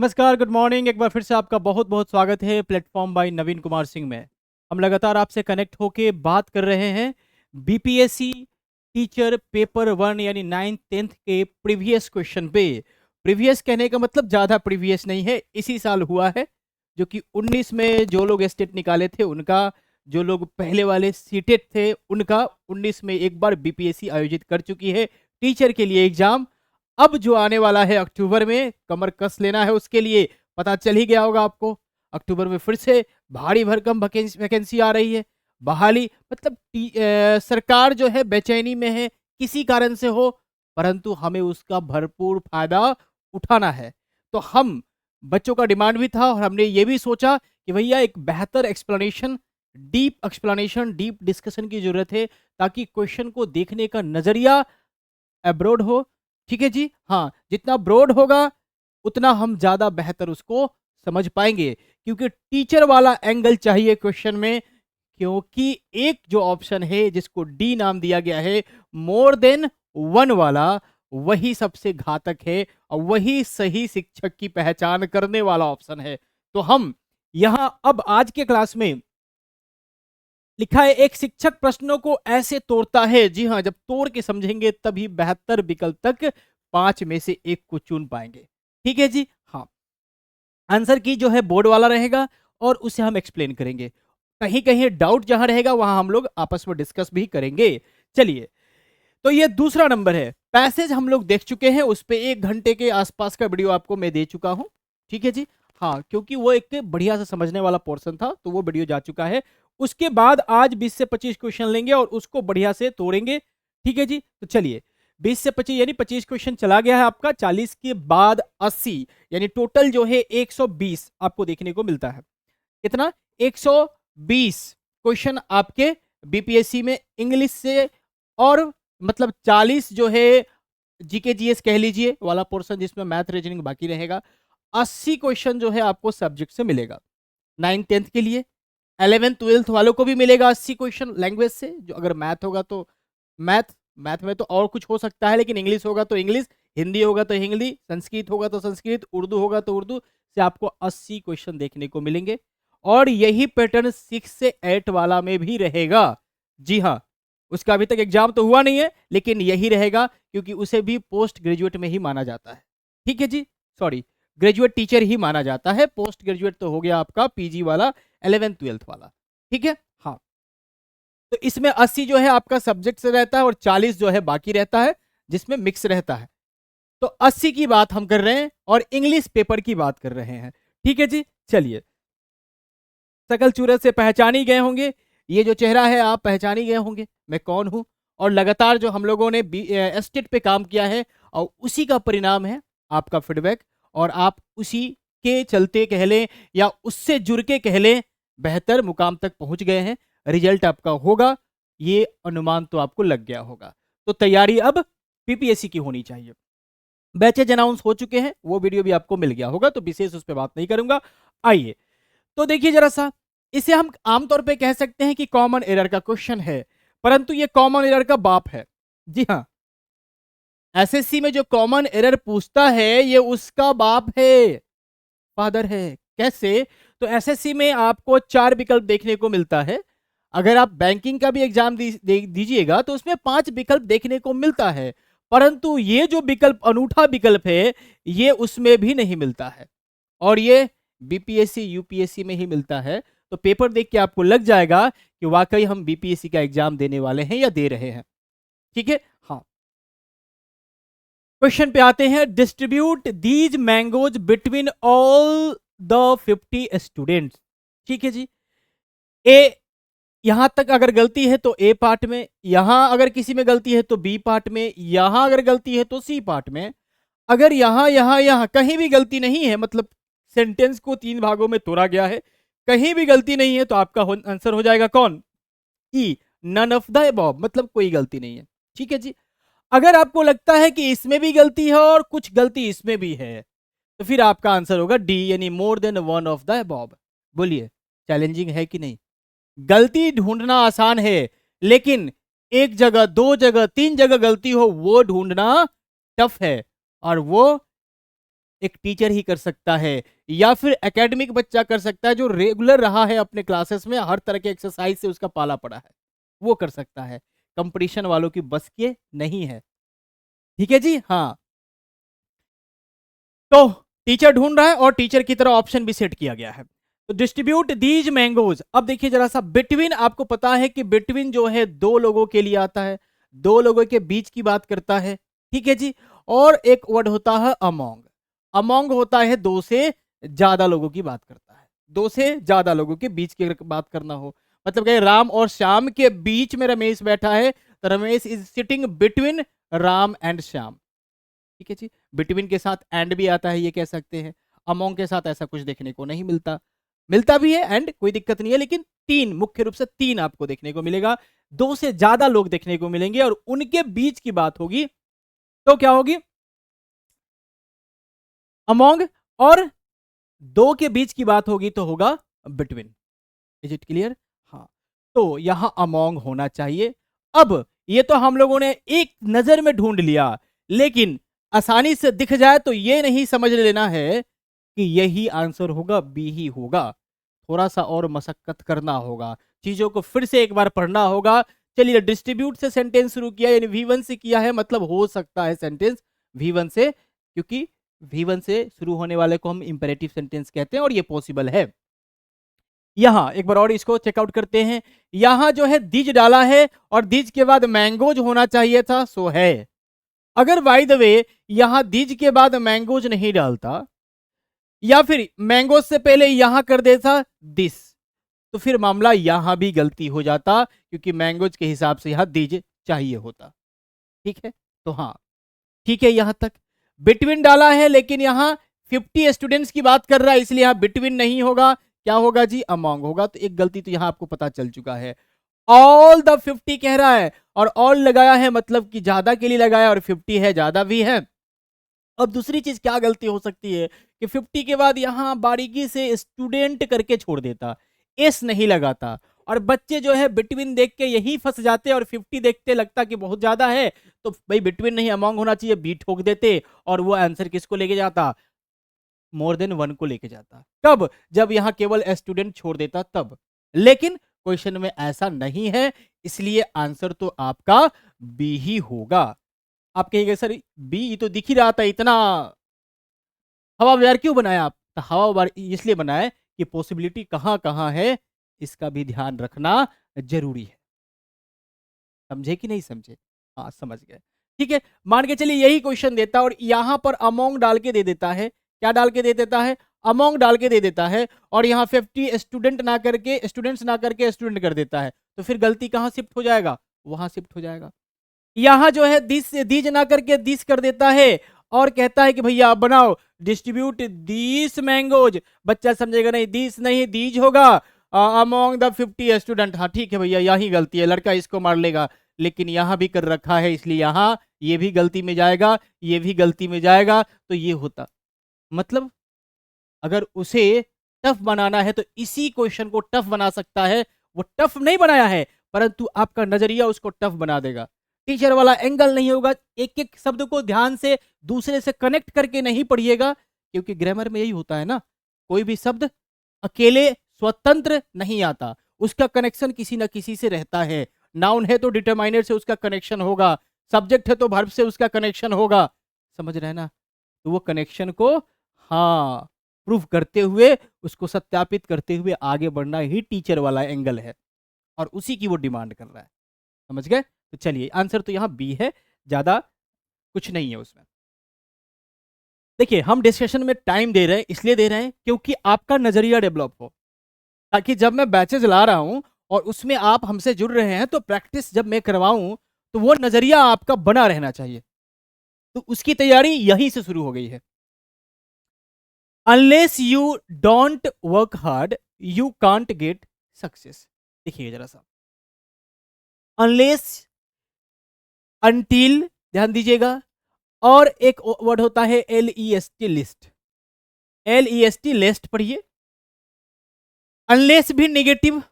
नमस्कार, good morning. एक बार फिर से आपका बहुत बहुत स्वागत है प्लेटफॉर्म बाय नवीन कुमार सिंह में। हम लगातार आपसे कनेक्ट होके बात कर रहे हैं बीपीएससी टीचर पेपर वन यानी 9th 10th के प्रीवियस क्वेश्चन पे। प्रीवियस कहने का मतलब ज़्यादा प्रीवियस नहीं है, इसी साल हुआ है। जो कि 19 में जो लोग स्टेट निकाले थे उनका, जो लोग पहले वाले सीटेट थे उनका, 19 में एक बार बीपीएससी आयोजित कर चुकी है टीचर के लिए एग्जाम। अब जो आने वाला है अक्टूबर में, कमर कस लेना है उसके लिए। पता चल ही गया होगा आपको, अक्टूबर में फिर से भारी भरकम वैकेंसी आ रही है। बहाली मतलब सरकार जो है बेचैनी में है, किसी कारण से हो, परंतु हमें उसका भरपूर फायदा उठाना है। तो हम बच्चों का डिमांड भी था और हमने ये भी सोचा कि भैया एक बेहतर एक्सप्लेनेशन, डीप डिस्कशन की जरूरत है, ताकि क्वेश्चन को देखने का नजरिया अब्रॉड हो। ठीक है जी, हाँ, जितना ब्रॉड होगा उतना हम ज्यादा बेहतर उसको समझ पाएंगे, क्योंकि टीचर वाला एंगल चाहिए क्वेश्चन में। क्योंकि एक जो ऑप्शन है जिसको डी नाम दिया गया है, मोर देन वन वाला, वही सबसे घातक है और वही सही शिक्षक की पहचान करने वाला ऑप्शन है। तो हम यहां अब आज के क्लास में लिखा है, एक शिक्षक प्रश्नों को ऐसे तोड़ता है। जी हाँ, जब तोड़ के समझेंगे तभी बेहतर विकल्प तक 5 में से एक को चुन पाएंगे। ठीक है जी, हाँ। आंसर की जो है बोर्ड वाला रहेगा और उसे हम एक्सप्लेन करेंगे। कहीं कहीं डाउट जहां रहेगा वहां हम लोग आपस में डिस्कस भी करेंगे। चलिए, तो ये दूसरा नंबर है। पैसेज हम लोग देख चुके हैं, उस पे 1 घंटे के आसपास का वीडियो आपको मैं दे चुका हूं। ठीक है जी, हाँ, क्योंकि वो एक बढ़िया से समझने वाला पोर्शन था तो वो वीडियो जा चुका है। उसके बाद आज 20 से 25 क्वेश्चन लेंगे और उसको बढ़िया से तोड़ेंगे। ठीक है जी, तो चलिए, 20 से 25 यानी 25 क्वेश्चन चला गया है आपका। 40 के बाद 80 यानी टोटल जो है 120 आपको देखने को मिलता है। कितना? 120 क्वेश्चन आपके बीपीएससी में इंग्लिश से, और मतलब 40 जो है जीके जीएस कह लीजिए वाला पोर्शन जिसमें मैथ रीजनिंग बाकी रहेगा। 80 क्वेश्चन जो है आपको सब्जेक्ट से मिलेगा 9th 10th के लिए। 11th 12th वालों को भी मिलेगा 80 क्वेश्चन लैंग्वेज से, जो अगर मैथ होगा तो मैथ, मैथ में तो और कुछ हो सकता है, लेकिन इंग्लिश होगा तो इंग्लिश, हिंदी होगा तो हिंदी, संस्कृत होगा तो संस्कृत, उर्दू होगा तो उर्दू से आपको 80 क्वेश्चन देखने को मिलेंगे। और यही पैटर्न 6 से 8 वाला में भी रहेगा। जी हाँ, उसका अभी तक एग्जाम तो हुआ नहीं है, लेकिन यही रहेगा, क्योंकि उसे भी पोस्ट ग्रेजुएट में ही माना जाता है। ठीक है जी, सॉरी, ग्रेजुएट टीचर ही माना जाता है। पोस्ट ग्रेजुएट तो हो गया आपका पीजी वाला, 11th 12th वाला। ठीक है, हाँ। तो इसमें 80 जो है आपका सब्जेक्ट से रहता है और 40 जो है बाकी रहता है, जिसमें मिक्स रहता है। तो 80 की बात हम कर रहे हैं और इंग्लिश पेपर की बात कर रहे हैं। ठीक है जी, चलिए, सकल सूरत से पहचान ही गए होंगे। ये जो चेहरा है आप पहचान ही गए होंगे मैं कौन हूं। और लगातार जो हम लोगों ने एस्टेट पे काम किया है, और उसी का परिणाम है आपका फीडबैक। और आप उसी के चलते कह लें या उससे जुड़ के कह लें, बेहतर मुकाम तक पहुंच गए हैं। रिजल्ट आपका होगा, ये अनुमान तो आपको लग गया होगा। तो तैयारी अब पीपीएससी की होनी चाहिए। बैचेज अनाउंस हो चुके हैं, वो वीडियो भी आपको मिल गया होगा, तो विशेष उस पर बात नहीं करूंगा। आइए, तो देखिए जरा सा, इसे हम आमतौर पे कह सकते हैं कि कॉमन एरर का क्वेश्चन है, परंतु ये कॉमन एरर का बाप है। जी हाँ, एसएससी में जो कॉमन एरर पूछता है ये उसका बाप है, फादर है। कैसे? तो एसएससी में आपको 4 विकल्प देखने को मिलता है। अगर आप बैंकिंग का भी एग्जाम दीजिएगा तो उसमें 5 विकल्प देखने को मिलता है, परंतु ये जो विकल्प अनूठा विकल्प है, ये उसमें भी नहीं मिलता है, और ये बीपीएससी यूपीएससी में ही मिलता है। तो पेपर देख के आपको लग जाएगा कि वाकई हम बीपीएससी का एग्जाम देने वाले हैं या दे रहे हैं। ठीक है, हाँ। क्वेश्चन पे आते हैं, distribute these mangoes between all the 50 students. ठीक है जी, ए, यहां तक अगर गलती है तो ए पार्ट में, यहां अगर किसी में गलती है तो बी पार्ट में, यहां अगर गलती है तो सी पार्ट में। अगर यहां यहां यहां कहीं भी गलती नहीं है, मतलब सेंटेंस को 3 भागों में तोड़ा गया है, कहीं भी गलती नहीं है, तो आपका आंसर हो जाएगा कौन? ई, नन ऑफ द अबव, मतलब कोई गलती नहीं है। ठीक है जी। अगर आपको लगता है कि इसमें भी गलती है और कुछ गलती इसमें भी है, तो फिर आपका आंसर होगा डी, यानी more than one of the above. बोलिए, चैलेंजिंग है कि नहीं? गलती ढूंढना आसान है, लेकिन एक जगह, 2 जगह, 3 जगह गलती हो वो ढूंढना टफ है, और वो एक टीचर ही कर सकता है, या फिर एकेडमिक बच्चा कर सकता है जो रेगुलर रहा है अपने क्लासेस में, हर तरह के एक्सरसाइज से उसका पाला पड़ा है, वो कर सकता है। कंपटीशन वालों की बस के नहीं है। ठीक है जी, हाँ। तो टीचर ढूंढ रहा है और टीचर की तरह ऑप्शन भी सेट किया गया है। तो डिस्ट्रीब्यूट दीज मैंगोज, अब देखिए जरा सा, बिटवीन आपको पता है कि बिटवीन जो है दो लोगों के लिए आता है, दो लोगों के बीच की बात करता है। ठीक है जी। और एक वर्ड होता है अमोंग, अमोंग होता है दो से ज्यादा लोगों की बात करता है, दो से ज्यादा लोगों के बीच की बात करना हो, मतलब कि राम और श्याम के बीच में रमेश बैठा है, तो Ramesh is sitting between Ram and Shyam. ठीक है जी। बिटवीन के साथ एंड भी आता है, ये कह सकते हैं। अमोंग के साथ ऐसा कुछ देखने को नहीं मिलता, मिलता भी है एंड कोई दिक्कत नहीं है, लेकिन तीन, मुख्य रूप से तीन आपको देखने को मिलेगा, दो से ज्यादा लोग देखने को मिलेंगे और उनके बीच की बात होगी तो क्या होगी, अमोंग, और दो के बीच की बात होगी तो होगा बिटवीन। Is it clear? हाँ। तो यहां अमोंग होना चाहिए। अब ये तो हम लोगों ने एक नजर में ढूंढ लिया, लेकिन आसानी से दिख जाए तो ये नहीं समझ लेना है कि यही आंसर होगा, बी ही होगा। थोड़ा सा और मशक्कत करना होगा, चीजों को फिर से एक बार पढ़ना होगा। चलिए, डिस्ट्रीब्यूट से सेंटेंस शुरू किया, यानी V1 से किया है, मतलब हो सकता है सेंटेंस V1 से, क्योंकि V1 से शुरू होने वाले को हम इंपेरेटिव सेंटेंस कहते हैं और ये पॉसिबल है। यहां एक बार और इसको चेकआउट करते हैं। यहां जो है दीज डाला है और दीज के बाद मैंगोज होना चाहिए था, सो है। अगर बाय द वे यहां दीज के बाद मैंगोज नहीं डालता, या फिर मैंगोज से पहले यहां कर देता दिस, तो फिर मामला यहां भी गलती हो जाता, क्योंकि मैंगोज के हिसाब से यहां दीज चाहिए होता। ठीक है, तो हाँ, ठीक है। यहां तक बिटवीन डाला है, लेकिन यहां 50 स्टूडेंट्स की बात कर रहा है, इसलिए यहां बिटवीन नहीं होगा, क्या होगा जी, अमोंग होगा। तो एक गलती तो यहां आपको पता चल चुका है। ऑल द 50 कह रहा है, और ऑल लगाया है मतलब कि ज्यादा के लिए लगाया, और 50 है, ज्यादा भी है। अब दूसरी चीज क्या गलती हो सकती है कि 50 के बाद यहां बारीकी से स्टूडेंट करके छोड़ देता, एस नहीं लगाता, और बच्चे जो है बिटवीन देख के यही फंस जाते और 50 देखते लगता कि बहुत ज्यादा है, तो भाई बिटवीन नहीं अमोंग होना चाहिए, बी ठोक देते, और वो आंसर किसको लेके जाता, मोर देन वन को लेके जाता। कब, जब यहां केवल स्टूडेंट छोड़ देता तब। लेकिन क्वेश्चन में ऐसा नहीं है, इसलिए आंसर तो आपका बी ही होगा। आप कहेंगे सर बी तो दिख ही रहा था, इतना हवा बयार क्यों बनाया आप, तो हवा बयार इसलिए बनाया कि पॉसिबिलिटी कहां कहां है, इसका भी ध्यान रखना जरूरी है। समझे कि नहीं समझे? हाँ, समझ गए। ठीक है, मान के चलिए यही क्वेश्चन देता और यहां पर अमोंग डाल के दे देता है, क्या डाल के दे देता है, अमोंग डाल के दे देता है, और यहाँ 50 स्टूडेंट ना करके, स्टूडेंट्स ना करके स्टूडेंट कर देता है, तो फिर गलती कहां शिफ्ट हो जाएगा, वहां शिफ्ट हो जाएगा। यहां जो है दिस दीज ना करके दिस कर देता है, और कहता है कि भैया आप बनाओ डिस्ट्रीब्यूट दीस मैंगोज, बच्चा समझेगा नहीं, दिस नहीं दीज होगा, अमोंग द 50 स्टूडेंट। हाँ ठीक है भैया, यही गलती है, लड़का इसको मार लेगा, लेकिन यहां भी कर रखा है, इसलिए यहां ये भी गलती में जाएगा, ये भी गलती में जाएगा, तो ये होता, मतलब अगर उसे टफ बनाना है तो इसी क्वेश्चन को टफ बना सकता है। वो टफ नहीं बनाया है, परंतु आपका नजरिया उसको टफ बना देगा। टीचर वाला एंगल नहीं होगा, एक एक शब्द को ध्यान से दूसरे से कनेक्ट करके नहीं पढ़िएगा, क्योंकि ग्रामर में यही होता है ना, कोई भी शब्द अकेले स्वतंत्र नहीं आता, उसका कनेक्शन किसी ना किसी से रहता है। नाउन है तो डिटरमाइनर से उसका कनेक्शन होगा, सब्जेक्ट है तो वर्ब से उसका कनेक्शन होगा, समझ रहे हैं ना? तो वो कनेक्शन को, हाँ, प्रूफ करते हुए, उसको सत्यापित करते हुए आगे बढ़ना ही टीचर वाला एंगल है, और उसी की वो डिमांड कर रहा है। समझ गए? तो चलिए, आंसर तो यहां बी है, ज्यादा कुछ नहीं है उसमें। देखिए, हम डिस्कशन में टाइम दे रहे हैं, इसलिए दे रहे हैं क्योंकि आपका नजरिया डेवलप हो, ताकि जब मैं बैचेज ला रहा हूं और उसमें आप हमसे जुड़ रहे हैं, तो प्रैक्टिस जब मैं करवाऊं तो वो नजरिया आपका बना रहना चाहिए। तो उसकी तैयारी यहीं से शुरू हो गई है। Unless you don't work hard you can't get success. देखिए जरा सा, अनलेस, अनटिल, ध्यान दीजिएगा, और एक वर्ड होता है LEST, लिस्ट, LEST लेस्ट पढ़िए। अनलेस भी निगेटिव,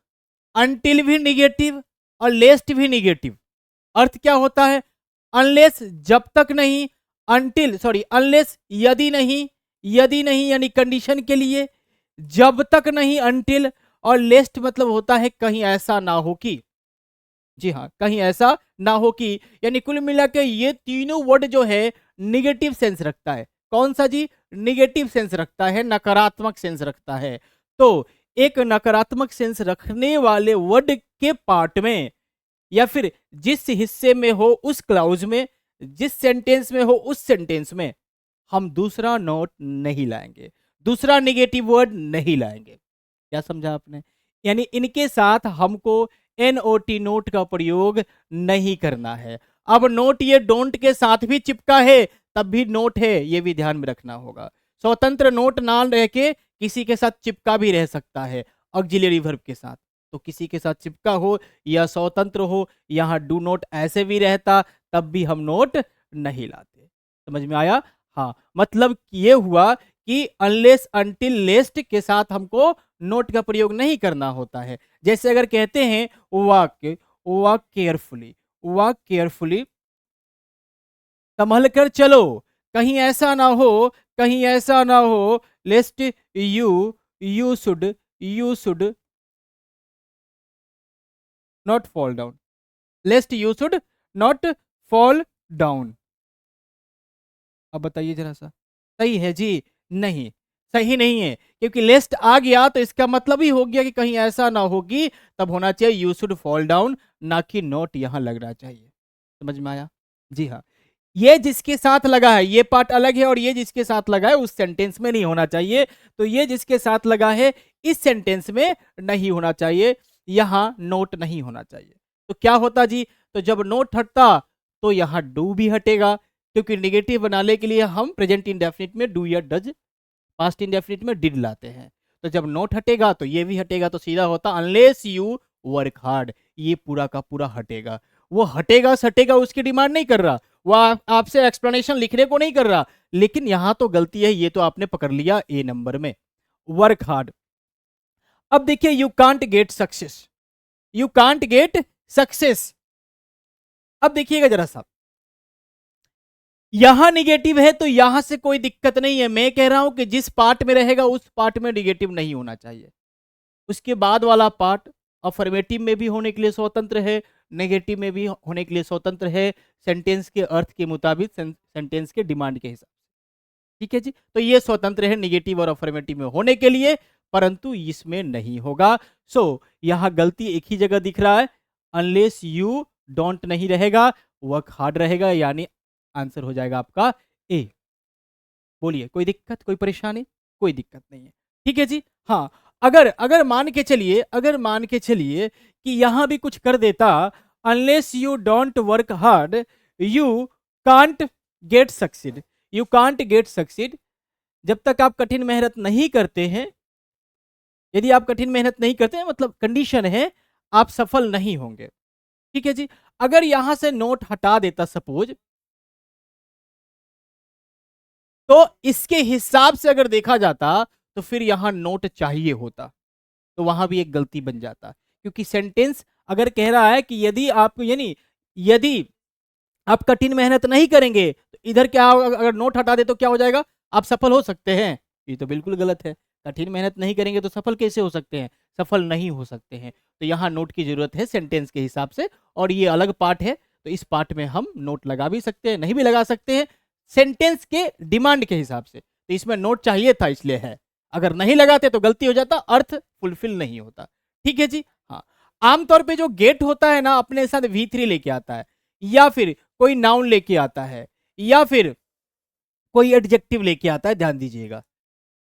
अनटिल भी निगेटिव, और लेस्ट भी निगेटिव। अर्थ क्या होता है, अनलेस जब तक नहीं, अनटिल सॉरी अनलेस यदि नहीं, यदि नहीं यानी कंडीशन के लिए, जब तक नहीं अनटिल, और लेस्ट मतलब होता है कहीं ऐसा ना हो कि, जी हाँ, कहीं ऐसा ना हो कि, यानी कुल मिला के ये तीनों वर्ड जो है निगेटिव सेंस रखता है। कौन सा जी? निगेटिव सेंस रखता है, नकारात्मक सेंस रखता है। तो एक नकारात्मक सेंस रखने वाले वर्ड के पार्ट में, या फिर जिस हिस्से में हो उस क्लाउज में, जिस सेंटेंस में हो उस सेंटेंस में, हम दूसरा नोट नहीं लाएंगे, दूसरा निगेटिव वर्ड नहीं लाएंगे। क्या समझा आपने? यानी इनके साथ हमको एनओटी नोट का प्रयोग नहीं करना है। अब नोट ये डोंट के साथ भी चिपका है तब भी नोट है, ये भी ध्यान में रखना होगा। स्वतंत्र नोट ना रह के किसी के साथ चिपका भी रह सकता है ऑक्सिलरी वर्ब के साथ, तो किसी के साथ चिपका हो या स्वतंत्र हो, यहाँ डू नोट ऐसे भी रहता तब भी हम नोट नहीं लाते। समझ में आया? हाँ, मतलब ये हुआ कि अनलेस अनटिल लेस्ट के साथ हमको नोट का प्रयोग नहीं करना होता है। जैसे अगर कहते हैं walk, walk carefully, walk carefully, संभल कर चलो, कहीं ऐसा ना हो, कहीं ऐसा ना हो, लेस्ट you should not fall down, लेस्ट you should not fall down. अब बताइए जरा सा, सही है जी? नहीं, सही नहीं है, क्योंकि लेस्ट आ गया तो इसका मतलब ही हो गया कि कहीं ऐसा ना होगी, तब होना चाहिए यू शुड फॉल डाउन, ना कि नोट यहां लगना चाहिए। समझ में आया? जी हाँ, ये जिसके साथ लगा है ये पार्ट अलग है, और ये जिसके साथ लगा है उस सेंटेंस में नहीं होना चाहिए। तो ये जिसके साथ लगा है इस सेंटेंस में नहीं होना चाहिए, यहां नोट नहीं होना चाहिए। तो क्या होता जी? तो जब नोट हटता तो यहां डू भी हटेगा, क्योंकि निगेटिव बनाने के लिए हम प्रेजेंट इंडेफिनिट में डू या डज, पास्ट इंडेफिनिट में डिड लाते हैं। तो जब नोट हटेगा तो ये भी हटेगा, तो सीधा होता अनलेस यू वर्क हार्ड, ये पूरा का पूरा हटेगा। वो हटेगा सटेगा उसकी डिमांड नहीं कर रहा, वो आपसे एक्सप्लेनेशन लिखने को नहीं कर रहा, लेकिन यहां तो गलती है, ये तो आपने पकड़ लिया ए नंबर में, वर्क हार्ड। अब देखिए, you can't get success, you can't get success. अब देखिएगा जरा सा, यहां निगेटिव है तो यहां से कोई दिक्कत नहीं है। मैं कह रहा हूं कि जिस पार्ट में रहेगा उस पार्ट में निगेटिव नहीं होना चाहिए। उसके बाद वाला पार्ट अफर्मेटिव में भी होने के लिए स्वतंत्र है, नेगेटिव में भी होने के लिए स्वतंत्र है, सेंटेंस के अर्थ के मुताबिक, सेंटेंस के डिमांड के हिसाब से। ठीक है जी? तो ये स्वतंत्र है निगेटिव और अफर्मेटिव में होने के लिए, परंतु इसमें नहीं होगा। सो यहां गलती एक ही जगह दिख रहा है, अनलेस यू डोंट नहीं रहेगा, वर्क हार्ड रहेगा, यानी आंसर हो जाएगा आपका ए। बोलिए, कोई दिक्कत, कोई परेशानी? कोई दिक्कत नहीं है। ठीक है जी? हाँ, अगर अगर मान के चलिए, अगर मान के चलिए कि यहां भी कुछ कर देता, unless you don't work hard you can't get succeed, you can't get succeed. जब तक आप कठिन मेहनत नहीं करते हैं, यदि आप कठिन मेहनत नहीं करते हैं, मतलब कंडीशन है आप सफल नहीं होंगे। ठीक है जी? अगर यहां से नोट हटा देता सपोज, तो इसके हिसाब से अगर देखा जाता तो फिर यहां नोट चाहिए होता, तो वहां भी एक गलती बन जाता, क्योंकि सेंटेंस अगर कह रहा है कि यदि आप, यानी यदि आप कठिन मेहनत नहीं करेंगे तो इधर क्या, अगर नोट हटा दे तो क्या हो जाएगा? आप सफल हो सकते हैं। ये तो बिल्कुल गलत है। कठिन मेहनत नहीं करेंगे तो सफल कैसे हो सकते हैं? सफल नहीं हो सकते हैं। तो यहाँ नोट की जरूरत है सेंटेंस के हिसाब से, और ये अलग पार्ट है, तो इस पार्ट में हम नोट लगा भी सकते हैं, नहीं भी लगा सकते हैं, सेंटेंस के डिमांड के हिसाब से। तो इसमें नोट चाहिए था, इसलिए है। अगर नहीं लगाते तो गलती हो जाता, अर्थ फुलफिल नहीं होता। ठीक है जी? हाँ, आमतौर पे जो गेट होता है ना, अपने साथ V3 लेके आता है, या फिर कोई नाउन लेके आता है, या फिर कोई एडजेक्टिव लेके आता है। ध्यान दीजिएगा,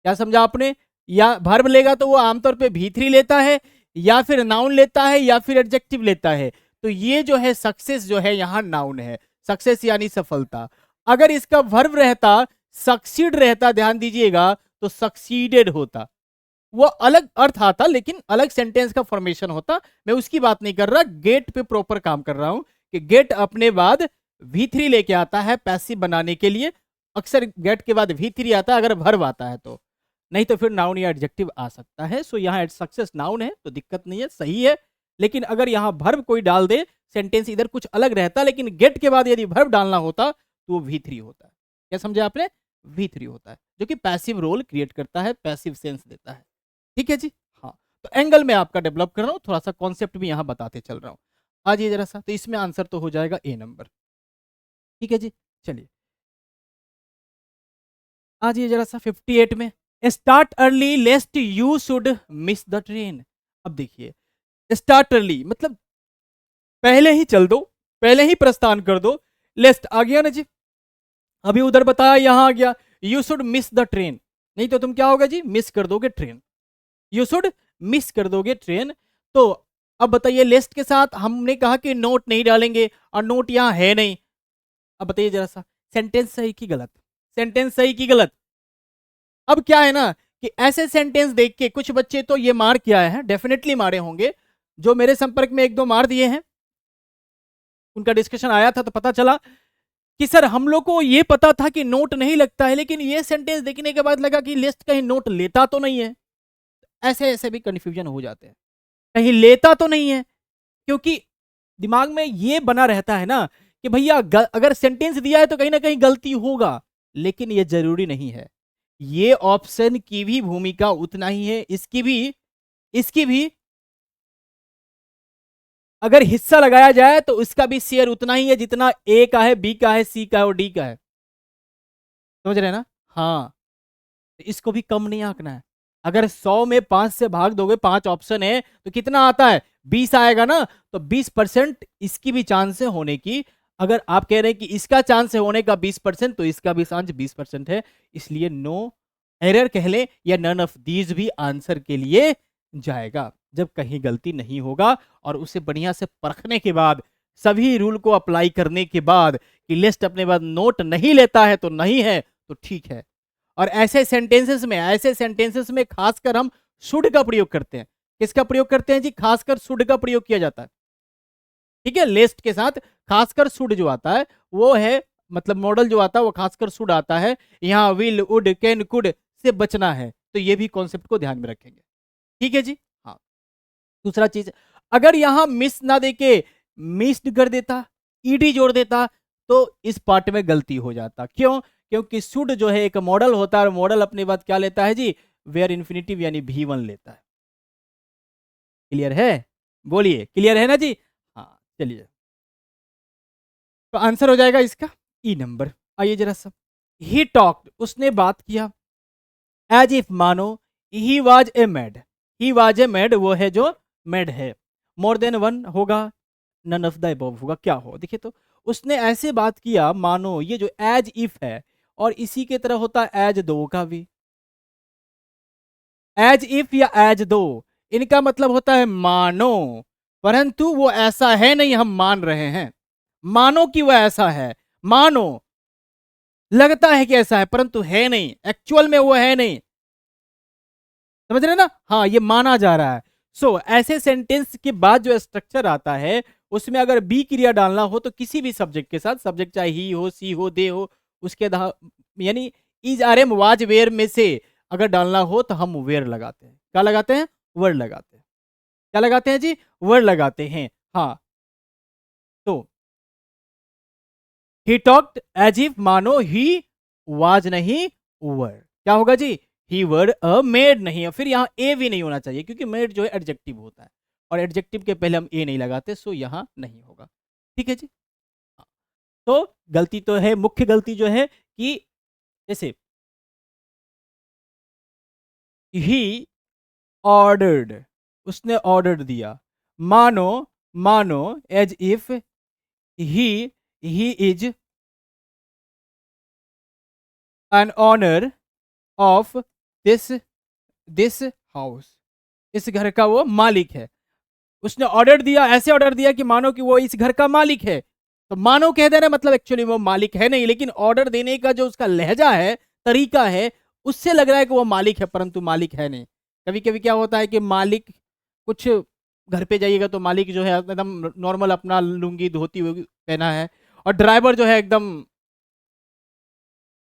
क्या समझा आपने? या वर्ब लेगा तो वो आमतौर पे V3 लेता है, या फिर नाउन लेता है, या फिर एडजेक्टिव लेता है। तो ये जो है सक्सेस जो है यहाँ नाउन है, सक्सेस यानी सफलता। अगर इसका वर्ब रहता, सक्सीड रहता, ध्यान दीजिएगा, तो सक्सीडेड होता, वो अलग अर्थ आता, लेकिन अलग सेंटेंस का फॉर्मेशन होता। मैं उसकी बात नहीं कर रहा, गेट पे प्रॉपर काम कर रहा हूं कि गेट अपने बाद V3 लेके आता है पैसिव बनाने के लिए। अक्सर गेट के बाद V3 आता है अगर वर्ब आता है तो, नहीं तो फिर नाउन या एडजेक्टिव आ सकता है। सो यहाँ सक्सेस नाउन है तो दिक्कत नहीं है, सही है। लेकिन अगर यहाँ वर्ब कोई डाल दे, सेंटेंस इधर कुछ अलग रहता, लेकिन गेट के बाद यदि वर्ब डालना होता तो वो V3 होता है। क्या समझे आपने? V3 होता है, जो कि पैसिव रोल क्रिएट करता है, पैसिव सेंस देता है। ठीक है जी। हाँ, तो एंगल में आपका डेवलप कर रहा हूँ, थोड़ा सा कॉन्सेप्ट भी यहाँ बताते चल रहा हूँ। आज ये जरा सा, तो इसमें आंसर तो हो जाएगा ए नंबर। ठीक है जी। चलिए आज ये जरा सा 58 में, start early लेस्ट you should miss the train. अब देखिए, स्टार्ट अर्ली मतलब पहले ही चल दो, पहले ही प्रस्थान कर दो। लेस्ट आ गया ना जी, अभी उधर बताया, यहां आ गया you should miss the train, नहीं तो तुम क्या होगा जी, मिस कर दोगे ट्रेन। यू शुड मिस कर दोगे ट्रेन। तो अब बताइए, लेस्ट के साथ हमने कहा कि नोट नहीं डालेंगे और नोट यहां है नहीं। अब बताइए जरा सा, सेंटेंस सही की गलत, सेंटेंस सही की गलत। अब क्या है ना कि ऐसे सेंटेंस देख के कुछ बच्चे तो ये मार के आए हैं, डेफिनेटली मारे होंगे, जो मेरे संपर्क में एक दो मार दिए हैं, उनका डिस्कशन आया था तो पता चला कि सर हम लोग को ये पता था कि नोट नहीं लगता है, लेकिन ये सेंटेंस देखने के बाद लगा कि लिस्ट कहीं नोट लेता तो नहीं है। ऐसे ऐसे भी कंफ्यूजन हो जाते हैं, कहीं लेता तो नहीं है, क्योंकि दिमाग में ये बना रहता है ना कि भैया अगर सेंटेंस दिया है तो कहीं ना कहीं गलती होगा, लेकिन ये जरूरी नहीं है। ये ऑप्शन की भी भूमिका उतना ही है, इसकी भी अगर हिस्सा लगाया जाए तो इसका भी शेयर उतना ही है जितना ए का है, बी का है, सी का है और डी का है। समझ रहे हैं ना? हाँ, इसको भी कम नहीं आंकना है। अगर 100 में 5 से भाग दोगे, 5 ऑप्शन है तो कितना आता है, 20 आएगा ना। तो 20% इसकी भी चांस है होने की। अगर आप कह रहे हैं कि इसका चांस है होने का 20%, तो इसका भी चांस 20% है। इसलिए नो एरर कह ले या नन ऑफ दीज भी आंसर के लिए जाएगा, जब कहीं गलती नहीं होगा और उसे बढ़िया से परखने के बाद, सभी रूल को अप्लाई करने के बाद कि लिस्ट अपने बाद नोट नहीं लेता है तो नहीं है, तो ठीक है। और ऐसे सेंटेंसेस में खासकर हम शुड का प्रयोग करते हैं। किसका प्रयोग करते हैं जी? खासकर शुड का प्रयोग किया जाता है। ठीक है, लिस्ट के साथ खासकर शुड जो आता है वो है, मतलब मॉडल जो आता है वो खासकर शुड आता है। यहां will, would, can, could say बचना है, तो ये भी कॉन्सेप्ट को ध्यान में रखेंगे। ठीक है जी। हाँ, दूसरा चीज, अगर यहां मिस ना देके मिस्ड कर देता, ईडी जोड़ देता, तो इस पार्ट में गलती हो जाता। क्यों? क्योंकि शुड जो है एक मॉडल होता है, और मॉडल अपने बाद क्या लेता है जी, वेयर इन्फिनिटिव यानी V1 लेता है। क्लियर है? बोलिए, क्लियर है ना जी? हाँ, चलिए, तो आंसर हो जाएगा इसका ई नंबर। आइए जरा सा, ही टॉक्ड उसने बात किया, एज इफ मानो, he was a mad, he was a mad वो है जो मैड है। मोर देन वन होगा, नन ऑफ द अबव होगा, क्या हो देखिए। तो उसने ऐसे बात किया मानो, ये जो एज इफ है और इसी के तरह होता है एज दो का भी। एज इफ या एज दो, इनका मतलब होता है मानो, परंतु वो ऐसा है नहीं, हम मान रहे हैं। मानो कि वो ऐसा है, मानो लगता है कि ऐसा है, परंतु है नहीं, एक्चुअल में वो है नहीं। समझ रहे ना? हाँ, ये माना जा रहा है। ऐसे सेंटेंस के बाद जो स्ट्रक्चर आता है, उसमें अगर बी क्रिया डालना हो तो किसी भी सब्जेक्ट के साथ, सब्जेक्ट चाहे ही हो, सी हो, दे हो, उसके यानी is, are, am, was, where में से अगर डालना हो तो हम वेयर लगाते हैं। क्या लगाते हैं? वर्ड लगाते हैं। क्या लगाते हैं जी? वर्ड लगाते हैं। हाँ, तो ही टॉक्ड एज इफ मानो ही वाज नहीं वर, क्या होगा जी? ही वर अ मेड नहीं है, फिर यहाँ ए भी नहीं होना चाहिए, क्योंकि मेड जो है एडजेक्टिव होता है और एडजेक्टिव के पहले हम ए नहीं लगाते, सो यहाँ नहीं होगा। ठीक है जी। हाँ, तो गलती तो है, मुख्य गलती जो है कि जैसे ही ऑर्डर्ड, उसने ऑर्डर दिया, मानो, मानो as if he he is an honour of this this house, इस घर का वो मालिक है। उसने ऑर्डर दिया, ऐसे ऑर्डर दिया कि मानो कि वो इस घर का मालिक है। तो मानो कह देना मतलब एक्चुअली वो मालिक है नहीं, लेकिन ऑर्डर देने का जो उसका लहजा है, तरीका है, उससे लग रहा है कि वो मालिक है, परंतु मालिक है नहीं। कभी कभी क्या होता है कि मालिक, कुछ घर पे जाइएगा तो मालिक जो है एकदम नॉर्मल अपना लुंगी धोती पहना है, और ड्राइवर जो है एकदम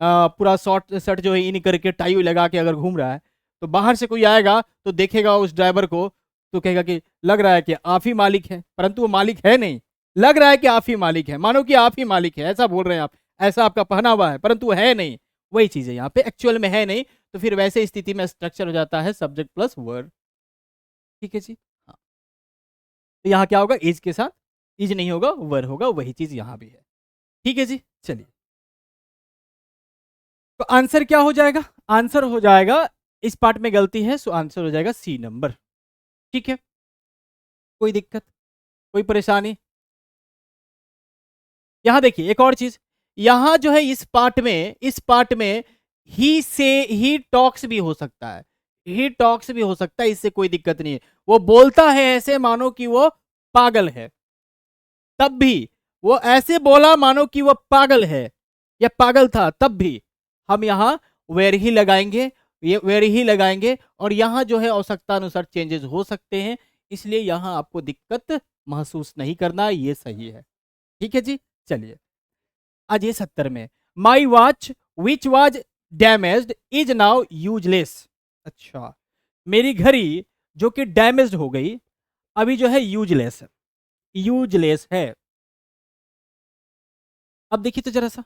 पूरा शॉर्ट शर्ट जो है इन करके टाई लगा के अगर घूम रहा है, तो बाहर से कोई आएगा तो देखेगा उस ड्राइवर को, तो कहेगा कि लग रहा है कि आप ही मालिक हैं, परंतु वो मालिक है नहीं। लग रहा है कि आप ही मालिक है, मानो कि आप ही मालिक है, ऐसा बोल रहे हैं आप, ऐसा आपका पहनावा है, परंतु है नहीं, वही चीज है यहाँ पे, एक्चुअल में है नहीं, तो फिर वैसे स्थिति में स्ट्रक्चर हो जाता है सब्जेक्ट प्लस वर्ब। ठीक है जी। हाँ, तो यहाँ क्या होगा, इज के साथ, इज नहीं होगा वर होगा, वही चीज यहाँ भी है। ठीक है जी। चलिए, तो आंसर क्या हो जाएगा, आंसर हो जाएगा, इस पार्ट में गलती है, सो आंसर हो जाएगा सी नंबर। ठीक है, कोई दिक्कत, कोई परेशानी? यहां देखिए एक और चीज, यहां जो है इस पार्ट में, इस पार्ट में ही से ही टॉक्स भी हो सकता है, ही टॉक्स भी हो सकता है, इससे कोई दिक्कत नहीं है। वो बोलता है ऐसे मानो कि वो पागल है, तब भी वो ऐसे बोला मानो कि वो पागल है या पागल था, तब भी हम यहाँ वेर ही लगाएंगे, ये वेर ही लगाएंगे, और यहाँ जो है आवश्यकता अनुसार चेंजेस हो सकते हैं, इसलिए यहाँ आपको दिक्कत महसूस नहीं करना, ये सही है। ठीक है जी। चलिए, आज ये 70 में, my watch which was damaged is now useless. अच्छा, मेरी घड़ी जो कि डैमेज्ड हो गई, अभी जो है यूजलेस है, यूजलेस है। अब देखिए तो जरा सा,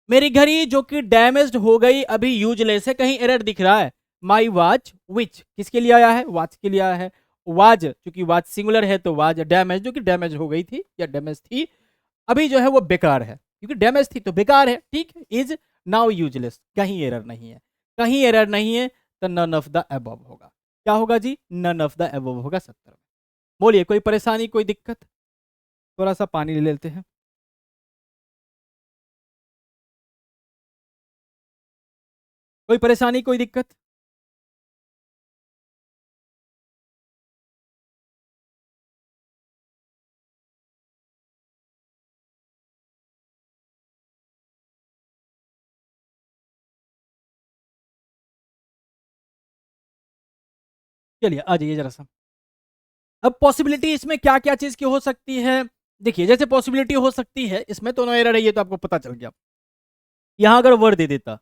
मेरी घड़ी जो कि डैमेज्ड हो गई अभी यूजलेस है, कहीं एरर दिख रहा है। माई वॉच विच किसके लिए आया है, वॉच के लिए आया है। वाज क्योंकि वॉच सिंगुलर है तो वाज, डैमेज जो कि डैमेज हो गई थी या डैमेज थी, अभी जो है वो बेकार है, क्योंकि डैमेज थी तो बेकार है। ठीक, इज नाउ यूजलेस, कहीं एरर नहीं है, कहीं एरर नहीं है, तो नन ऑफ द अबव होगा। क्या होगा जी, नन ऑफ द अबव होगा 70 में। बोलिए, कोई परेशानी, कोई दिक्कत? थोड़ा सा पानी ले लेते हैं। कोई परेशानी, कोई दिक्कत? चलिए आ जाइए जरा सा। अब पॉसिबिलिटी इसमें क्या क्या चीज की हो सकती है, देखिए जैसे पॉसिबिलिटी हो सकती है इसमें, तो नो एरर है, ये तो आपको पता चल गया। यहां अगर वर्ड दे देता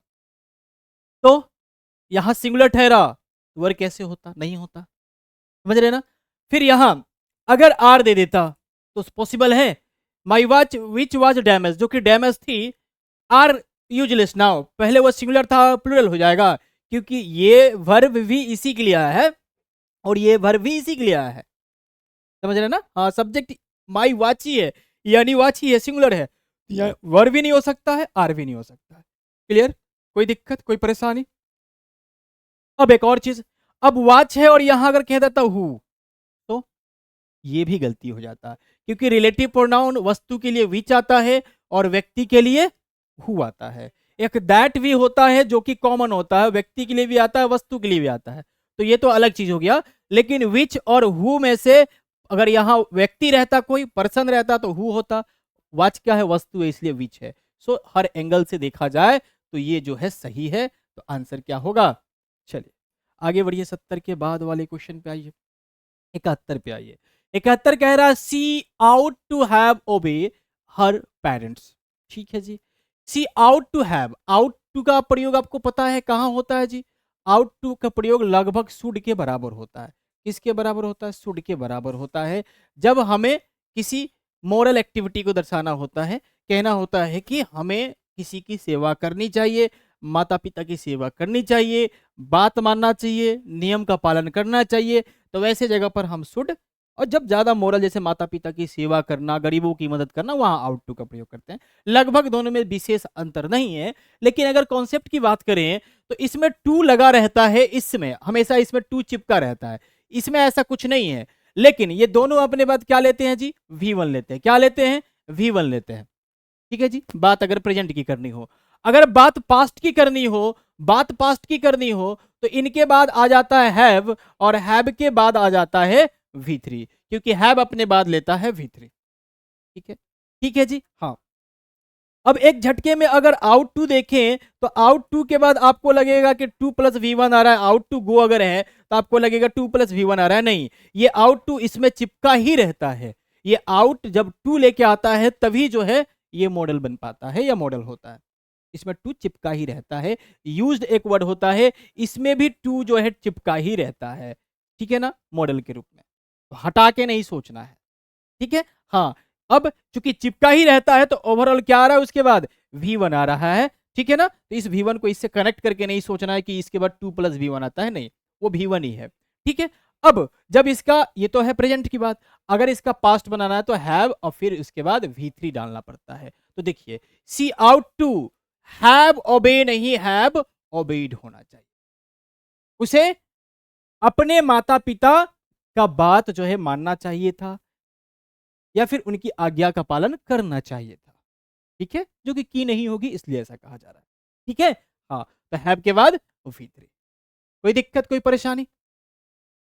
तो यहां सिंगुलर ठहरा, वर्ड कैसे होता, नहीं होता, समझ रहे ना। फिर यहां अगर आर दे देता तो पॉसिबल है, my watch which was damage जो कि डैमेज थी, आर यूजलेस नाउ, पहले वो सिंगुलर था प्लूरल हो जाएगा, क्योंकि ये वर्ब भी इसी के लिए आया है और ये वर्ब भी इसी के लिए आया है, समझ रहे ना। हाँ, सब्जेक्ट माई वॉच ही है, यानी वॉच ही है, सिंगुलर है, वर्ब भी नहीं हो सकता है, आर भी नहीं हो सकता है। क्लियर, कोई दिक्कत, कोई परेशानी? अब एक और चीज, अब वॉच है और यहां अगर कह देता हूं तो ये भी गलती हो जाता है, क्योंकि रिलेटिव प्रोनाउन वस्तु के लिए विच आता है और व्यक्ति के लिए हु आता है। एक दैट भी होता है जो कि कॉमन होता है, व्यक्ति के लिए भी आता है, वस्तु के लिए भी आता है, तो ये तो अलग चीज हो गया। लेकिन विच और हु में से अगर यहाँ व्यक्ति रहता, कोई पर्सन रहता तो हु होता, वाच क्या है, वस्तु है, इसलिए विच है। सो हर एंगल से देखा जाए तो ये जो है सही है, तो आंसर क्या होगा। चलिए आगे बढ़िए, 70 के बाद वाले क्वेश्चन पे आइए, 71 पे आइए। 71 कह रहा है सी आउट टू हैव ओबे हर पेरेंट्स। ठीक है जी, she ought to have, ought to का प्रयोग आपको पता है कहां होता है जी, आउट टू का प्रयोग लगभग शुड के बराबर होता है। किसके बराबर होता है, शुड के बराबर होता है। जब हमें किसी मोरल एक्टिविटी को दर्शाना होता है, कहना होता है कि हमें किसी की सेवा करनी चाहिए, माता पिता की सेवा करनी चाहिए, बात मानना चाहिए, नियम का पालन करना चाहिए, तो वैसे जगह पर हम शुड, और जब ज्यादा मोरल जैसे माता पिता की सेवा करना, गरीबों की मदद करना, वहां आउट टू का प्रयोग करते हैं। लगभग दोनों में विशेष अंतर नहीं है, लेकिन अगर कॉन्सेप्ट की बात करें तो इसमें टू लगा रहता है, इसमें हमेशा इसमें टू चिपका रहता है, इसमें ऐसा कुछ नहीं है। लेकिन ये दोनों अपने बाद क्या लेते हैं जी, V1 लेते हैं, क्या लेते हैं, V1 लेते हैं। ठीक है जी, बात अगर प्रेजेंट की करनी हो, अगर बात पास्ट की करनी हो, बात पास्ट की करनी हो, तो इनके बाद आ जाता है हैव, और हैव के बाद आ जाता है V3, क्योंकि हैव अपने बाद लेता है V3। ठीक है, ठीक है जी। हाँ, अब एक झटके में अगर आउट टू देखें तो आउट टू के बाद आपको लगेगा कि 2+V1 आ रहा है, आउट टू गो अगर है तो आपको लगेगा 2+V1 आ रहा है, नहीं, ये आउट टू इसमें चिपका ही रहता है। ये आउट जब टू लेके आता है तभी जो है ये मॉडल बन पाता है या मॉडल होता है, इसमें टू चिपका ही रहता है। यूज्ड एक वर्ड होता है, इसमें भी टू जो है चिपका ही रहता है, ठीक है ना, मॉडल के रूप में, तो हटा के नहीं सोचना है। ठीक है, हाँ, अब चूंकि चिपका ही रहता है तो ओवरऑल क्या आ रहा है उसके बाद V1 आ रहा है, ठीक है ना। तो इस V1 को इससे कनेक्ट करके नहीं सोचना है कि इसके बाद 2 + V1 आता है, नहीं, वो V1 ही है। ठीक है। अब जब इसका, ये तो है प्रेजेंट की बात, अगर इसका पास्ट बनाना है तो हैव और फिर उसके बाद V3 डालना पड़ता है। तो देखिए, सी आउट टू हैव ओबे नहीं, हैव ओबेड होना चाहिए। उसे अपने माता पिता का बात जो है मानना चाहिए था, या फिर उनकी आज्ञा का पालन करना चाहिए था। ठीक है, जो कि की नहीं होगी इसलिए ऐसा कहा जा रहा है। ठीक है। हाँ, तो हैव के बाद V3। कोई दिक्कत, कोई परेशानी?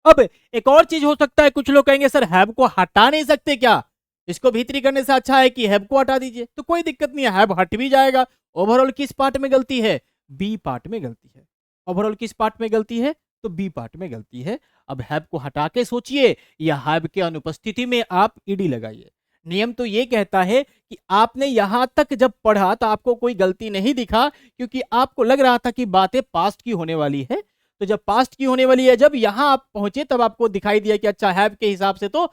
अब एक और चीज हो सकता है, कुछ लोग कहेंगे सर हैव को हटा नहीं सकते क्या, इसको V3 करने से अच्छा है कि हैव को हटा दीजिए। तो कोई दिक्कत नहीं है, हैव हट भी जाएगा। ओवरऑल किस पार्ट में गलती है? बी पार्ट में गलती है। ओवरऑल किस पार्ट में गलती है? तो बी पार्ट में गलती है। अब हैव को हटा के सोचिए, या हैव के अनुपस्थिति में आप ईडी लगाइए। नियम तो ये कहता है कि आपने यहां तक जब पढ़ा तो आपको कोई गलती नहीं दिखा, क्योंकि आपको लग रहा था कि बातें पास्ट की होने वाली है। तो जब पास्ट की होने वाली है, जब यहां आप पहुंचे तब आपको दिखाई दिया कि अच्छा हैव के हिसाब से तो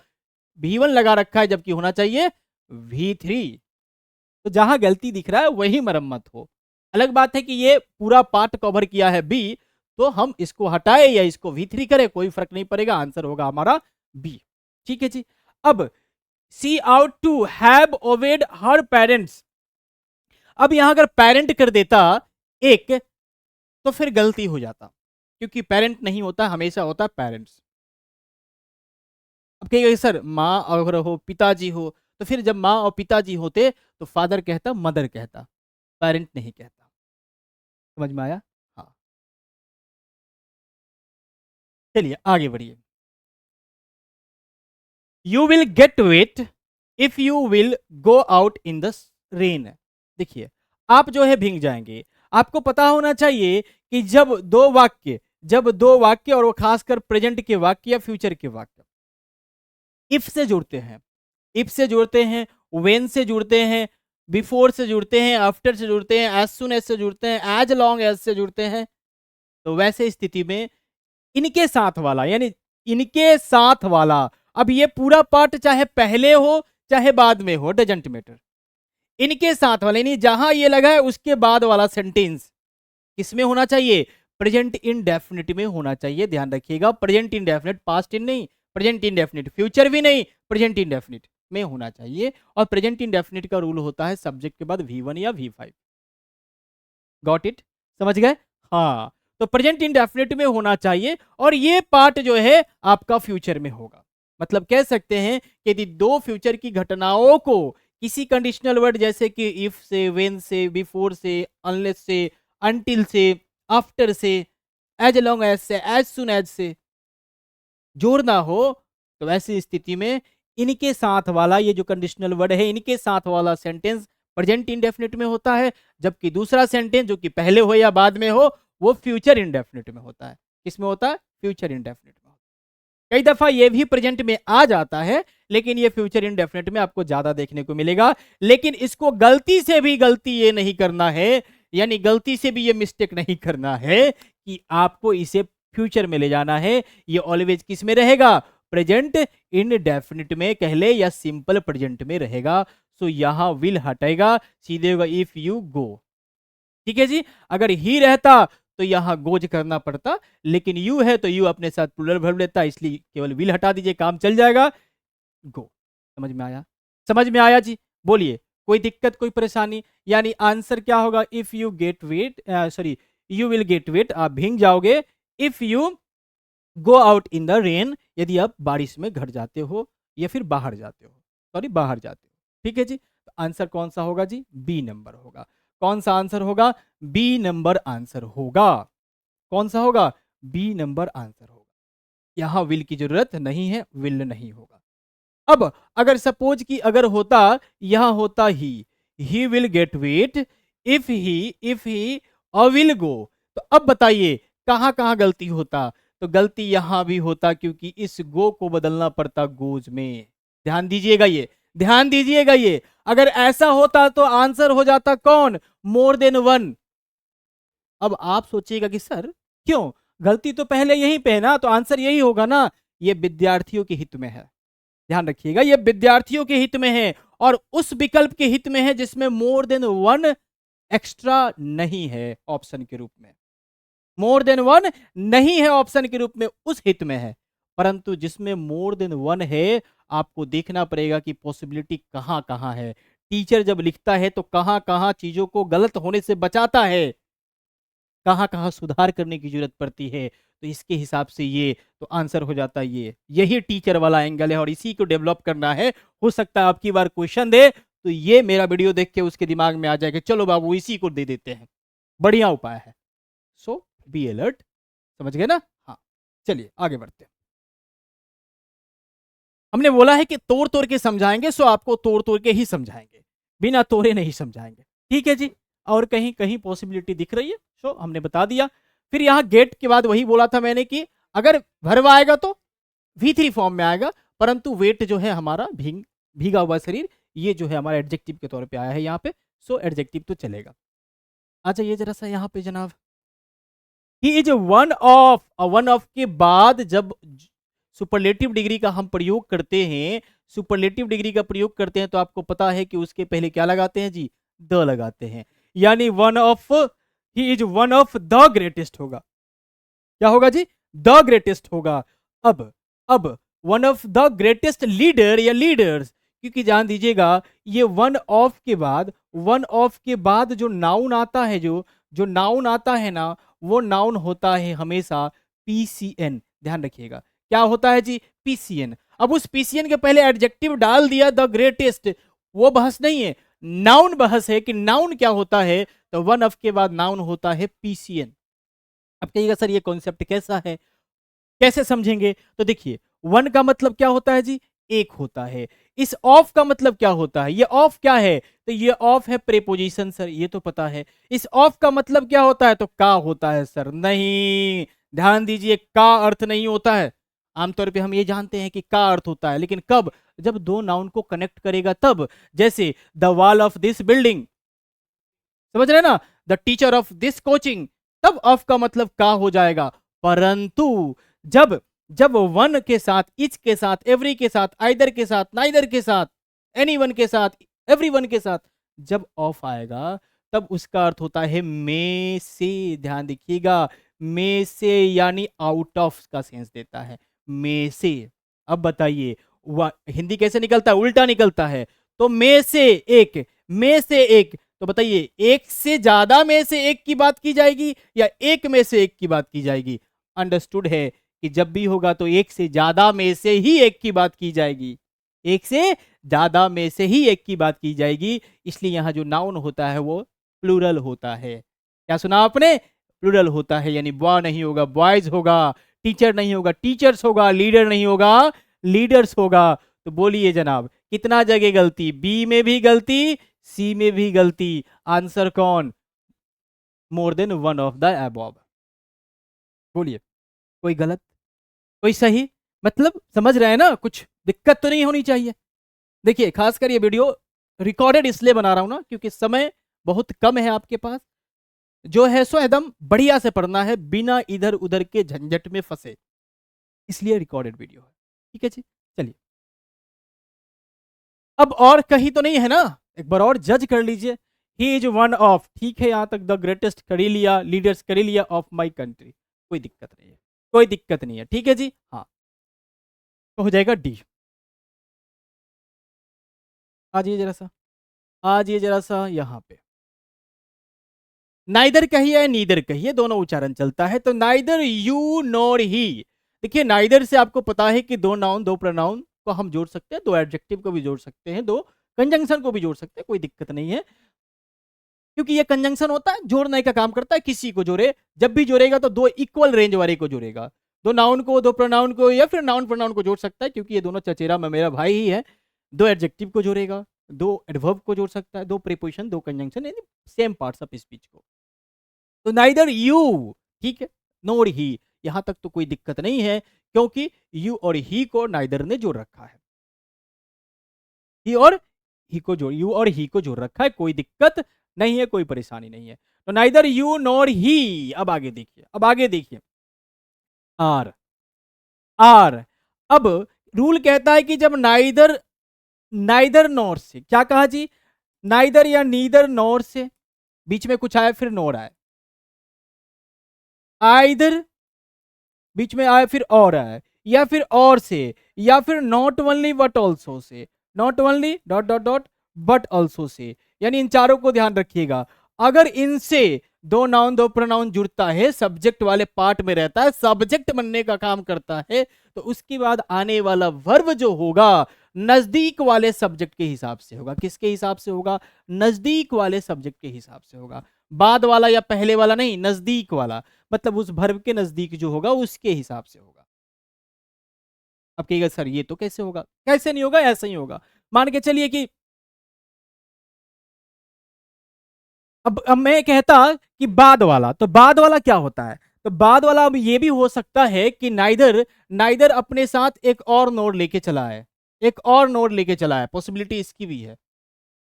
V1 लगा रखा है, जबकि होना चाहिए V3। तो जहां गलती दिख रहा है वही मरम्मत हो। अलग बात है कि ये पूरा पार्ट कवर किया है बी, तो हम इसको हटाए या इसको V3 करें कोई फर्क नहीं पड़ेगा, आंसर होगा हमारा बी। ठीक है जी। अब she ought to have obeyed her parents. अब यहां अगर पेरेंट कर देता एक, तो फिर गलती हो जाता, क्योंकि पेरेंट नहीं होता, हमेशा होता पेरेंट्स। अब कहिएगा सर माँ और हो पिताजी हो, तो फिर जब माँ और पिताजी होते तो फादर कहता, मदर कहता, पेरेंट नहीं कहता। समझ में आया? हाँ, चलिए आगे बढ़िए। You will get wet if you will go out in the rain. देखिए, आप जो है भीग जाएंगे। आपको पता होना चाहिए कि जब दो वाक्य और वो खासकर प्रेजेंट के वाक्य या फ्यूचर के वाक्य इफ से जुड़ते हैं, इफ से जुड़ते हैं, व्हेन से जुड़ते हैं, बिफोर से जुड़ते हैं, आफ्टर से जुड़ते हैं, एज सुन एज से जुड़ते हैं, एज लॉन्ग एज से जुड़ते हैं, तो वैसे स्थिति में इनके साथ वाला, यानी इनके साथ वाला, अब ये पूरा पार्ट चाहे पहले हो चाहे बाद में हो, डजंट मैटर, इनके साथ वाला यानी जहां ये लगा है उसके बाद वाला सेंटेंस किसमें होना चाहिए? प्रेजेंट इंडेफिनिट में होना चाहिए। ध्यान रखिएगा, प्रेजेंट इंडेफिनिट, पास्ट इन नहीं, प्रेजेंट इंडेफिनिट, फ्यूचर भी नहीं, प्रेजेंट इंडेफिनिट में होना चाहिए। और प्रेजेंट इंडेफिनिट का रूल होता है सब्जेक्ट के बाद V1 या V5। Got it? समझ गए? हाँ, तो प्रेजेंट इंडेफिनिट में होना चाहिए, और ये पार्ट जो है आपका फ्यूचर में होगा। मतलब कह सकते हैं कि यदि दो फ्यूचर की घटनाओं को किसी कंडीशनल वर्ड जैसे कि इफ से, व्हेन से, बिफोर से, अनलेस से, अनटिल से, आफ्टर से, एज लॉन्ग एज से, एज सुन एज से जोड़ना हो, तो ऐसी स्थिति में इनके साथ वाला, ये जो कंडीशनल वर्ड है, इनके साथ वाला सेंटेंस प्रेजेंट इंडेफिनिट में होता है, जबकि दूसरा सेंटेंस जो कि पहले हो या बाद में हो वो फ्यूचर इंडेफिनिट में होता है। किसमें होता है? फ्यूचर इंडेफिनिट में। कई दफा ये भी प्रेजेंट में आ जाता है, लेकिन ये फ्यूचर इंडेफिनिट में आपको ज्यादा देखने को मिलेगा। लेकिन इसको गलती से भी गलती ये नहीं करना है, यानी गलती से भी ये मिस्टेक नहीं करना है कि आपको इसे फ्यूचर में ले जाना है। ये ऑलवेज किस में रहेगा? प्रेजेंट इंडेफिनिट में कह ले, या सिंपल प्रेजेंट में रहेगा। सो यहां विल हटेगा, सीधे होगा इफ यू गो। ठीक है जी। अगर ही रहता तो यहां गोज करना पड़ता, लेकिन यू है तो यू अपने साथ प्लूरल वर्ब लेता, इसलिए केवल विल हटा दीजिए, काम चल जाएगा। गो। समझ में आया? समझ में आया जी? बोलिए, कोई दिक्कत, कोई परेशानी? यानी आंसर क्या होगा? If you get wet, sorry, you will get wet, आप भीग जाओगे। If you go out in the rain, यदि आप बारिश में घर जाते हो या फिर बाहर जाते हो, सॉरी बाहर जाते हो। ठीक है जी। तो आंसर कौन सा होगा जी? बी नंबर होगा। कौन सा आंसर होगा? बी नंबर आंसर होगा। कौन सा होगा? बी नंबर आंसर होगा। यहां विल की जरूरत नहीं है, विल नहीं होगा। अब अगर सपोज कि अगर होता, यहां होता he will get wet if he will go, तो अब बताइए कहां कहां गलती होता? तो गलती यहां भी होता, क्योंकि इस गो को बदलना पड़ता गोज में। ध्यान दीजिएगा ये, ध्यान दीजिएगा ये। अगर ऐसा होता तो आंसर हो जाता कौन? More than one. अब आप सोचिएगा कि सर क्यों, गलती तो पहले यहीं पे है ना, तो आंसर यही होगा ना। ये विद्यार्थियों के हित में है। ध्यान रखिएगा, ये विद्यार्थियों के हित में है, और उस विकल्प के हित में है जिसमें मोर देन वन एक्स्ट्रा नहीं है ऑप्शन के रूप में, मोर देन वन नहीं है ऑप्शन के रूप में, उस हित में है। परंतु जिसमें मोर देन वन है, आपको देखना पड़ेगा कि पॉसिबिलिटी कहां कहां है। टीचर जब लिखता है तो कहां कहां चीजों को गलत होने से बचाता है, कहां कहां सुधार करने की जरूरत पड़ती है। तो इसके हिसाब से ये तो आंसर हो जाता है ये, यही टीचर वाला एंगल है और इसी को डेवलप करना है। हो सकता है आपकी बार क्वेश्चन दे तो ये मेरा वीडियो देख के उसके दिमाग में आ जाएगा, चलो बाबू इसी को दे देते हैं, बढ़िया उपाय है। सो बी अलर्ट, समझ गए ना? हाँ, चलिए आगे बढ़ते हैं। हमने बोला है कि तोड़ तोड़ के समझाएंगे, सो आपको तोड़ तोड़ के ही समझाएंगे, बिना तोड़े नहीं समझाएंगे, ठीक है जी। और कहीं कहीं पॉसिबिलिटी दिख रही है, सो हमने बता दिया। फिर यहाँ गेट के बाद वही बोला था मैंने कि अगर भरवा आएगा तो V3 फॉर्म में आएगा, परंतु वेट जो है हमारा भीगा हुआ शरीर, ये जो है हमारा एडजेक्टिव के तौर पे आया है यहाँ पे, सो एडजेक्टिव तो चलेगा। अच्छा ये जरा सा यहाँ पे जनाब, he is one of, one of के बाद जब सुपरलेटिव डिग्री का हम प्रयोग करते हैं, सुपरलेटिव डिग्री का प्रयोग करते हैं तो आपको पता है कि उसके पहले क्या लगाते हैं जी, द लगाते हैं। यानी one of, he is one of the greatest होगा, क्या होगा जी, द ग्रेटेस्ट होगा। अब one of the greatest leader या लीडर्स, क्योंकि जान दीजिएगा ये वन ऑफ के बाद, वन ऑफ के बाद जो नाउन आता है, जो नाउन आता है ना, वो नाउन होता है हमेशा पीसीएन, ध्यान रखिएगा क्या होता है जी, पीसीएन। अब उस पीसीएन के पहले एडजेक्टिव डाल दिया द ग्रेटेस्ट, वो बहस नहीं है, नाउन बहस है कि नाउन क्या होता है। तो वन ऑफ के बाद नाउन होता है पीसीएन। अब कहिएगा सर ये कॉन्सेप्ट कैसा है, कैसे समझेंगे? तो देखिए वन का मतलब क्या होता है जी, एक होता है। इस ऑफ का मतलब क्या होता है, ये ऑफ क्या है, तो ये ऑफ है प्रेपोजिशन सर, ये तो पता है। इस ऑफ का मतलब क्या होता है, तो का होता है सर, नहीं, ध्यान दीजिए का अर्थ नहीं होता है। आमतौर पे हम ये जानते हैं कि का अर्थ होता है, लेकिन कब, जब दो नाउन को कनेक्ट करेगा तब। जैसे the wall of this building, समझ रहे ना, the teacher of this coaching, तब ऑफ का मतलब का हो जाएगा। परंतु जब जब वन के साथ, इच के साथ, एवरी के साथ, आइदर के साथ, नाइदर के साथ, एनीवन के साथ, एवरीवन के साथ जब ऑफ आएगा तब उसका अर्थ होता है में से, ध्यान देखिएगा, में से यानी आउट ऑफ का सेंस देता है, में से। अब बताइए हिंदी कैसे निकलता है, उल्टा निकलता है। तो में से एक, में से एक, तो बताइए एक से ज्यादा में से एक की बात की जाएगी या एक में से एक की बात की जाएगी? अंडरस्टूड है कि जब भी होगा तो एक से ज्यादा में से ही एक की बात की जाएगी, एक से ज्यादा में से ही एक की बात की जाएगी। इसलिए यहां जो नाउन होता है वो प्लूरल होता है। क्या सुना आपने, प्लूरल होता है, यानी बॉय नहीं होगा बॉयज होगा, टीचर नहीं होगा टीचर्स होगा, लीडर नहीं होगा लीडर्स होगा। तो बोलिए जनाब कितना जगह गलती, बी में भी गलती, सी में भी गलती, आंसर कौन, more than one of the above. बोलिए कोई गलत, कोई सही, मतलब समझ रहे हैं ना, कुछ दिक्कत तो नहीं होनी चाहिए। देखिए खासकर ये वीडियो रिकॉर्डेड इसलिए बना रहा हूं ना क्योंकि समय बहुत कम है आपके पास, जो है सो एकदम बढ़िया से पढ़ना है बिना इधर उधर के झंझट में फंसे, इसलिए रिकॉर्डेड वीडियो है, ठीक है जी। चलिए अब और कहीं तो नहीं है ना, एक बार और जज कर लीजिए। ही इज वन ऑफ, ठीक है यहां तक द ग्रेटेस्ट कर ही लिया, लीडर्स कर ही लिया, ऑफ माई कंट्री, कोई दिक्कत नहीं है, कोई दिक्कत नहीं है, ठीक है जी। हाँ तो हो जाएगा डी। आ जाइए जरा सा, आ जाइए जरा सा यहाँ पे, नाइदर कहिए नीदर कहिए दोनों उच्चारण चलता है, तो नाइदर यू नॉर ही। देखिए नाइदर से आपको पता है कि दो नाउन दो प्रोनाउन को हम जोड़ सकते हैं, दो एडजेक्टिव को भी जोड़ सकते हैं, दो कंजंक्शन को भी जोड़ सकते हैं, कोई दिक्कत नहीं है। क्योंकि ये कंजंक्शन होता है, जोड़ने का काम करता है, किसी को जोड़े, जब भी जोड़ेगा तो दो इक्वल रेंज वाले को जोड़ेगा, दो नाउन को दो प्रोनाउन को या फिर नाउन प्रोनाउन को जोड़ सकता है, क्योंकि ये दोनों चचेरा में मेरा भाई ही है। दो एडजेक्टिव को जोड़ेगा, दो एडवर्ब को जोड़ सकता है, दो प्रीपोजिशन दो कंजंक्शन, यानी सेम पार्ट्स ऑफ स्पीच को। तो नाइदर यू, ठीक है, नोर ही, यहां तक तो कोई दिक्कत नहीं है क्योंकि यू और ही को नाइदर ने जोड़ रखा है, ही और ही को जोड़, यू और ही को जोड़ रखा है, कोई दिक्कत नहीं है, कोई परेशानी नहीं है। तो नाइदर यू नॉर ही। अब आगे देखिए, अब आगे देखिए, आर, आर। अब रूल कहता है कि जब नाइदर, नाइदर नॉर से, क्या कहा जी, नाइदर या नीदर नॉर से, बीच में कुछ आए फिर नोर आए, आइदर बीच में आए फिर और आए, या फिर और से, या फिर not only but also say, not only dot dot dot but also say, यानी इन चारों को ध्यान रखिएगा। अगर इनसे दो नाउन दो प्रोनाउन जुड़ता है, सब्जेक्ट वाले पार्ट में रहता है, सब्जेक्ट बनने का काम करता है, तो उसके बाद आने वाला वर्ब जो होगा नजदीक वाले सब्जेक्ट के हिसाब से होगा। किसके हिसाब से होगा? नजदीक वाले सब्जेक्ट के हिसाब से होगा, बाद वाला या पहले वाला नहीं, नजदीक वाला, मतलब उस वर्ब के नजदीक जो होगा उसके हिसाब से होगा। अब कहिएगा सर ये तो कैसे होगा? कैसे नहीं होगा, ऐसा ही होगा। मान के चलिए कि अब मैं कहता कि बाद वाला, तो बाद वाला क्या होता है? तो बाद वाला अब ये भी हो सकता है कि नाइदर नाइदर अपने साथ एक और नोड लेके चला है, एक और नोड लेके चला है, पॉसिबिलिटी इसकी भी है।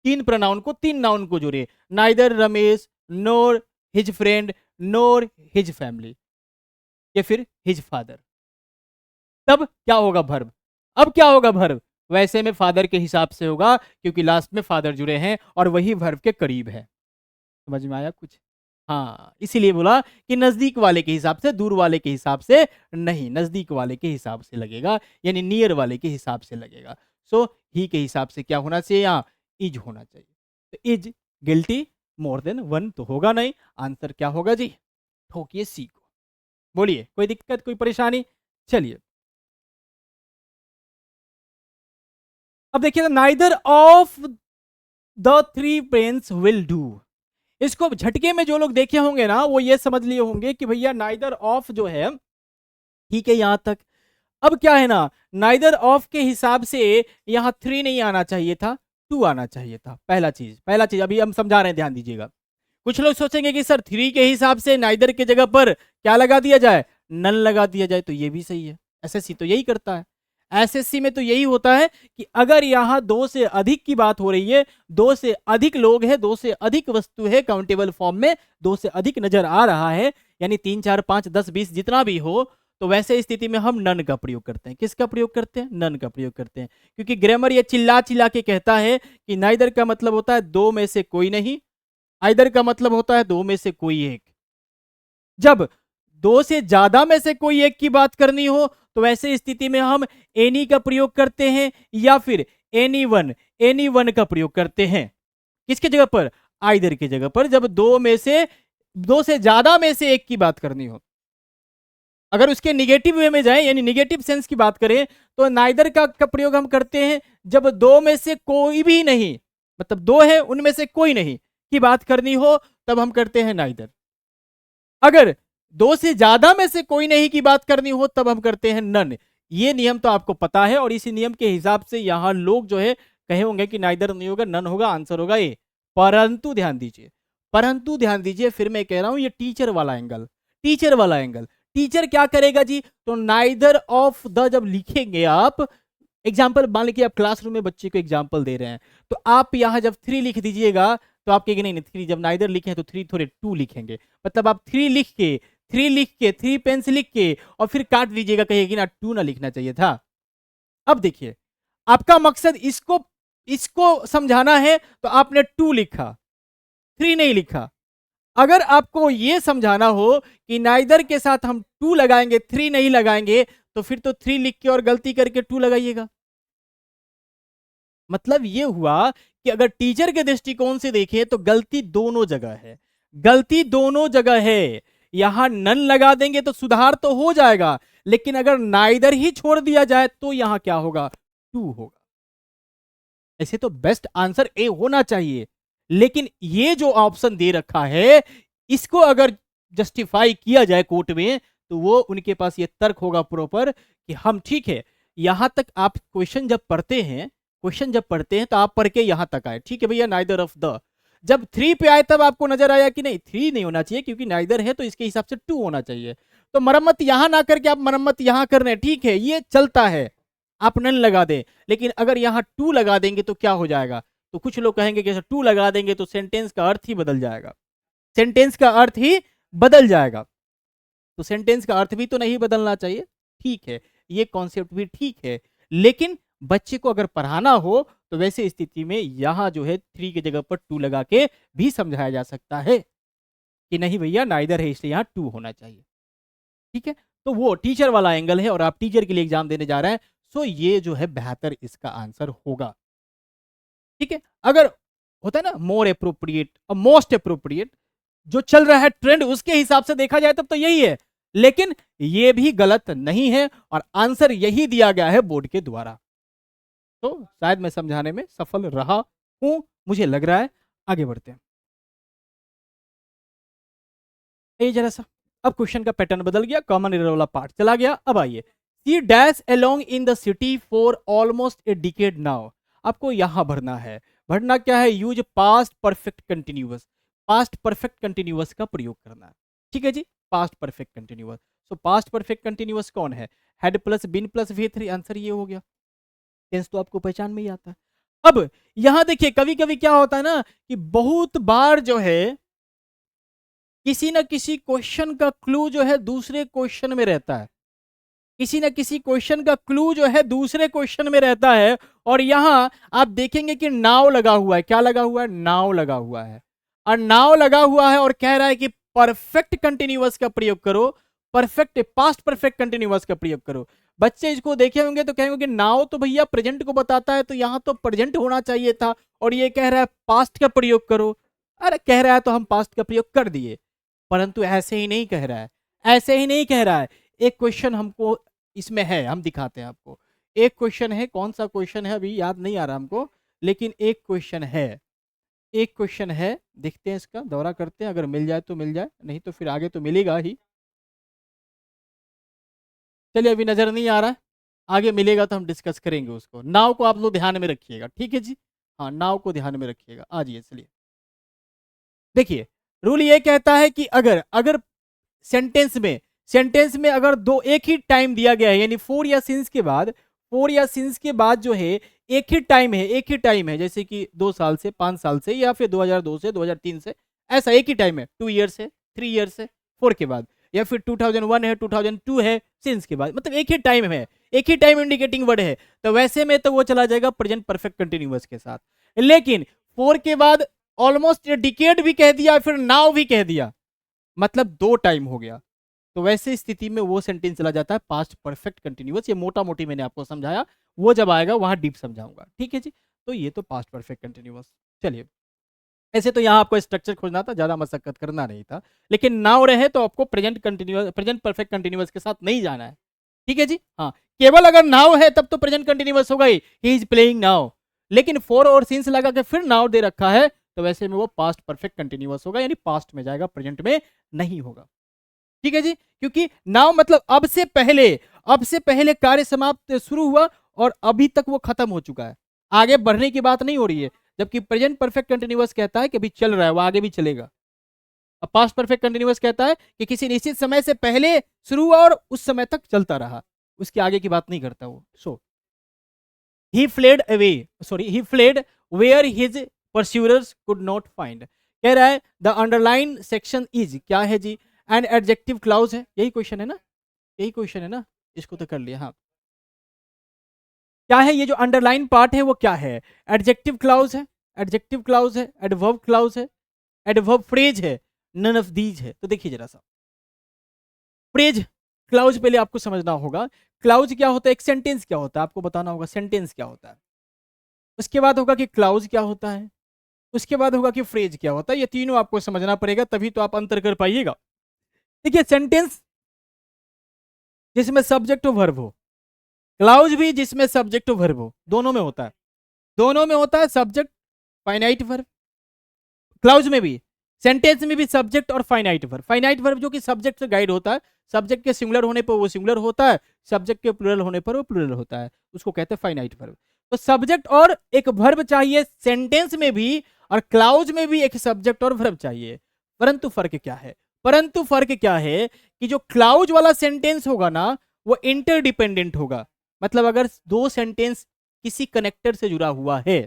तीन प्रोनाउन को, तीन नाउन को जोड़े, नाइदर रमेश नोर हिज फ्रेंड नोर हिज फैमिली, या फिर हिज फादर। तब क्या होगा भर्ब? अब क्या होगा भर्ब? वैसे में फादर के हिसाब से होगा, क्योंकि लास्ट में फादर जुड़े हैं और वही भर्ब के करीब है। समझ में आया कुछ? हाँ, इसीलिए बोला कि नजदीक वाले के हिसाब से, दूर वाले के हिसाब से नहीं, नजदीक वाले के हिसाब से लगेगा, यानी नियर वाले के हिसाब से लगेगा। सो ही के हिसाब से क्या होना चाहिए? यहाँ इज होना चाहिए। तो is guilty more than one तो होगा नहीं, आंसर क्या होगा जी? ठोकिए सी को। बोलिए, कोई दिक्कत, कोई परेशानी? चलिए, अब देखिए, neither of the three pens will do. इसको झटके में जो लोग देखे होंगे ना, वो ये समझ लिए होंगे कि भैया नाइदर ऑफ जो है, ठीक है यहां तक। अब क्या है ना, नाइदर ऑफ के हिसाब से यहां थ्री नहीं आना चाहिए था, टू आना चाहिए था। पहला चीज अभी हम समझा रहे हैं, ध्यान दीजिएगा। कुछ लोग सोचेंगे कि सर थ्री के हिसाब से नाइदर के जगह पर क्या लगा दिया जाए? नन लगा दिया जाए, तो ये भी सही है। एसएससी तो यही करता है, एसएससी में तो यही होता है कि अगर यहां दो से अधिक की बात हो रही है, दो से अधिक लोग हैं, दो से अधिक वस्तु है काउंटेबल फॉर्म में, दो से अधिक नजर आ रहा है, यानी 3 4 5 10 20 जितना भी हो, तो वैसे स्थिति में हम नन का प्रयोग करते हैं। किसका प्रयोग करते हैं? नन का प्रयोग करते हैं, क्योंकि ग्रामर ये चिल्ला चिल्ला के कहता है कि नाइदर का मतलब होता है दो में से कोई नहीं, आइदर का मतलब होता है दो में से कोई एक। जब दो से ज्यादा में से कोई एक की बात करनी हो, तो वैसे स्थिति में हम एनी का प्रयोग करते हैं, या फिर एनी वन का प्रयोग करते हैं। किसके जगह पर? आइदर की जगह पर, जब दो से ज्यादा में से एक की बात करनी हो। अगर उसके निगेटिव वे में जाए, यानी निगेटिव सेंस की बात करें, तो नाइदर का प्रयोग हम करते हैं जब दो में से कोई भी नहीं, मतलब दो है उनमें से कोई नहीं की बात करनी हो, तब हम करते हैं नाइदर। अगर दो से ज्यादा में से कोई नहीं की बात करनी हो, तब हम करते हैं नन। ये नियम तो आपको पता है, और इसी नियम के हिसाब से यहां लोग जो है कहे होंगे कि नाइदर नहीं होगा, नन होगा, आंसर होगा ए। परंतु ध्यान दीजिए, फिर मैं कह रहा हूं ये टीचर वाला एंगल, टीचर वाला एंगल। टीचर क्या करेगा जी? तो नाइदर ऑफ द जब लिखेंगे आप, एग्जाम्पल मान लीजिए आप क्लासरूम में बच्चे को एग्जाम्पल दे रहे हैं, तो आप यहां जब थ्री लिख दीजिएगा, तो आप कहेंगे नहीं थ्री, जब नाइदर लिखे तो थ्री थोड़े टू लिखेंगे, मतलब आप थ्री लिख के थ्री पेन्स लिख के और फिर काट दीजिएगा, कहेगी ना टू ना लिखना चाहिए था। अब देखिए, आपका मकसद इसको इसको समझाना है, तो आपने टू लिखा, थ्री नहीं लिखा। अगर आपको यह समझाना हो कि नाइदर के साथ हम टू लगाएंगे, थ्री नहीं लगाएंगे, तो फिर तो थ्री लिख के और गलती करके टू लगाइएगा। मतलब यह हुआ कि अगर टीचर के दृष्टिकोण से देखें तो गलती दोनों जगह है, गलती दोनों जगह है। यहां नन लगा देंगे तो सुधार तो हो जाएगा, लेकिन अगर नाइदर ही छोड़ दिया जाए तो यहां क्या होगा? टू होगा। ऐसे तो बेस्ट आंसर ए होना चाहिए, लेकिन ये जो ऑप्शन दे रखा है, इसको अगर जस्टिफाई किया जाए कोर्ट में, तो वो उनके पास ये तर्क होगा प्रॉपर कि हम ठीक है, यहां तक आप क्वेश्चन जब पढ़ते हैं तो आप पढ़ के यहां तक आए, ठीक है भैया, नाइदर ऑफ द। जब थ्री पे आए तब आपको नजर आया कि नहीं थ्री नहीं होना चाहिए, क्योंकि नाइदर है तो इसके हिसाब से टू होना चाहिए, तो मरम्मत यहां ना करके आप मरम्मत यहां कर रहे हैं, ठीक है, ये चलता है, आप नन लगा दें। लेकिन अगर यहां टू लगा देंगे तो क्या हो जाएगा? तो कुछ लोग कहेंगे कि टू लगा देंगे तो सेंटेंस का अर्थ ही बदल जाएगा, सेंटेंस का अर्थ ही बदल जाएगा। तो सेंटेंस का अर्थ भी तो नहीं बदलना चाहिए, ठीक है, ये कॉन्सेप्ट भी ठीक है, लेकिन बच्चे को अगर पढ़ाना हो तो वैसे स्थिति में यहाँ जो है 3 की जगह पर 2 लगा के भी समझाया जा सकता है कि नहीं भैया नाइदर है, इसलिए यहाँ 2 होना चाहिए। ठीक है, तो वो टीचर वाला एंगल है और आप टीचर के लिए एग्जाम देने जा रहे हैं, सो ये जो है बेहतर इसका आंसर होगा। ठीक है, अगर होता है ना मोर अप्रोप्रिएट और मोस्ट अप्रोप्रिएट, जो चल रहा है ट्रेंड उसके हिसाब से देखा जाए तब तो यही है, लेकिन ये भी गलत नहीं है और आंसर यही दिया गया है बोर्ड के द्वारा। तो शायद मैं समझाने में सफल रहा हूं, मुझे लग रहा है। आगे बढ़ते हैं, ये जरा सा, अब क्वेश्चन का पैटर्न बदल गया, कॉमन एरर वाला पार्ट चला गया। अब आइए, she dash along in the city for almost a decade now. आपको यहां भरना है, भरना क्या है, use past perfect continuous, past perfect continuous का प्रयोग करना है। ठीक है जी, past perfect continuous. So past perfect continuous कौन है, हैड प्लस बीन प्लस वी3, आंसर ये हो गया। टेंस तो आपको पहचान में ही आता है। अब यहां देखिए, कभी कभी क्या होता है ना कि बहुत बार जो है किसी ना किसी क्वेश्चन का क्लू जो है दूसरे क्वेश्चन में रहता है, किसी ना किसी क्वेश्चन का क्लू जो है दूसरे क्वेश्चन में रहता है। और यहां आप देखेंगे कि नाव लगा हुआ है, क्या लगा हुआ है, नाव लगा हुआ है। और नाव लगा हुआ है और कह रहा है कि परफेक्ट कंटिन्यूअस का प्रयोग करो, परफेक्ट पास्ट परफेक्ट कंटिन्यूअस का प्रयोग करो। बच्चे इसको देखे होंगे तो कहेंगे कि नाव तो भैया प्रेजेंट को बताता है, तो यहां तो प्रेजेंट होना चाहिए था, और ये कह रहा है पास्ट का प्रयोग करो। अरे कह रहा है तो हम पास्ट का प्रयोग कर दिए, परंतु ऐसे ही नहीं कह रहा है, ऐसे ही नहीं कह रहा है। एक क्वेश्चन हमको इसमें है, हम दिखाते हैं आपको। एक क्वेश्चन है, कौन सा क्वेश्चन है अभी याद नहीं आ रहा हमको, लेकिन एक क्वेश्चन है, एक क्वेश्चन है, देखते हैं इसका दौरा करते हैं, अगर मिल जाए तो मिल जाए, नहीं तो फिर आगे तो मिलेगा ही। चलिए अभी नजर नहीं आ रहा है, आगे मिलेगा तो हम डिस्कस करेंगे उसको। नाव को आप लोग ध्यान में रखिएगा, ठीक है जी, हाँ नाव को ध्यान में रखिएगा। आ जाइए, चलिए देखिए, रूल ये कहता है कि अगर अगर सेंटेंस में अगर दो एक ही टाइम दिया गया है, यानी फोर या सिंस के बाद, फोर या सिंस के बाद जो है एक ही टाइम है, एक ही टाइम है, जैसे कि 2 साल से, 5 साल से, या फिर 2002 से 2003 से, ऐसा एक ही टाइम है, 2 ईयर है, 3 ईयर है, 4 के बाद, या फिर 2001 है, 2002 है, सिंस के बाद, मतलब एक ही टाइम है, एक ही टाइम इंडिकेटिंग वर्ड है, तो वैसे में तो वो चला जाएगा प्रेजेंट परफेक्ट कंटिन्यूअस के साथ। लेकिन 4 के बाद ऑलमोस्ट डिकेड भी कह दिया, फिर नाउ भी कह दिया, मतलब 2 टाइम हो गया, तो वैसे स्थिति में वो सेंटेंस चला जाता है पास्ट परफेक्ट कंटिन्यूअस। ये मोटा मोटी मैंने आपको समझाया, वो जब आएगा वहां डीप समझाऊंगा, ठीक है जी। तो ये तो पास्ट परफेक्ट कंटिन्यूअस। चलिए, ऐसे तो यहाँ आपको स्ट्रक्चर खोजना था, ज्यादा मशक्कत करना नहीं था, लेकिन नाउ रहे तो आपको present continuous, present perfect continuous के साथ नहीं जाना है, ठीक है जी। हाँ, केवल अगर नाउ है तब तो प्रेजेंट कंटिन्यूअस होगा ही इज प्लेइंग नाउ, लेकिन फोर और सिंस लगा के फिर नाउ दे रखा है, तो वैसे में वो पास्ट परफेक्ट कंटिन्यूअस होगा, यानी पास्ट में जाएगा, प्रेजेंट में नहीं होगा, ठीक है जी। क्योंकि नाउ मतलब अब से पहले, अब से पहले कार्य समाप्त शुरू हुआ और अभी तक वो खत्म हो चुका है, आगे बढ़ने की बात नहीं हो रही है। जबकि प्रेजेंट परफेक्ट कंटिन्यूअस कहता है कि अभी चल रहा है, वो आगे भी चलेगा। अब पास्ट परफेक्ट कंटिन्यूअस कहता है कि किसी निश्चित समय से पहले शुरू हुआ और उस समय तक चलता रहा, उसके आगे की बात नहीं करता वो। So he fled away, sorry he fled where his pursuers could not find. कह रहा है द अंडरलाइन सेक्शन इज, क्या है जी, एंड एडजेक्टिव क्लाउज है, यही क्वेश्चन है ना, यही क्वेश्चन है ना, इसको तो कर लिया। हाँ, क्या है ये जो अंडरलाइन पार्ट है, वो क्या है, एडजेक्टिव क्लाउज है, एडजेक्टिव क्लाउज है, एडवर्ब क्लाउज है, एडवर्ब फ्रेज है, नन ऑफ दीज है। तो देखिए जरा सा, फ्रेज क्लाउज पहले आपको समझना होगा, क्लाउज क्या होता है, एक सेंटेंस क्या होता है, आपको बताना होगा सेंटेंस क्या होता है, उसके बाद होगा कि क्लाउज क्या होता है, उसके बाद होगा कि फ्रेज क्या होता है। ये तीनों आपको समझना पड़ेगा, तभी तो आप अंतर कर पाइएगा। देखिए, सेंटेंस जिसमें सब्जेक्ट हो वर्ब हो, क्लाउज भी जिसमें सब्जेक्ट हो वर्ब हो, दोनों में होता है, दोनों में होता है सब्जेक्ट फाइनाइट वर्ब, क्लाउज में भी, सेंटेंस में भी सब्जेक्ट और फाइनाइट वर्ब। फाइनाइट वर्ब जो कि सब्जेक्ट से गाइड होता है, सब्जेक्ट के सिंगुलर होने पर वो सिंगुलर होता है, सब्जेक्ट के प्लूरल होने पर वो प्लूरल होता है, उसको कहते हैं फाइनाइट वर्ब। तो सब्जेक्ट और एक वर्ब चाहिए सेंटेंस में भी, और क्लाउज में भी एक सब्जेक्ट और वर्ब चाहिए। परंतु फर्क क्या है, परंतु फर्क क्या है कि जो क्लाउज वाला सेंटेंस होगा ना, वो इंटरडिपेंडेंट होगा। मतलब अगर दो सेंटेंस किसी कनेक्टर से जुड़ा हुआ है,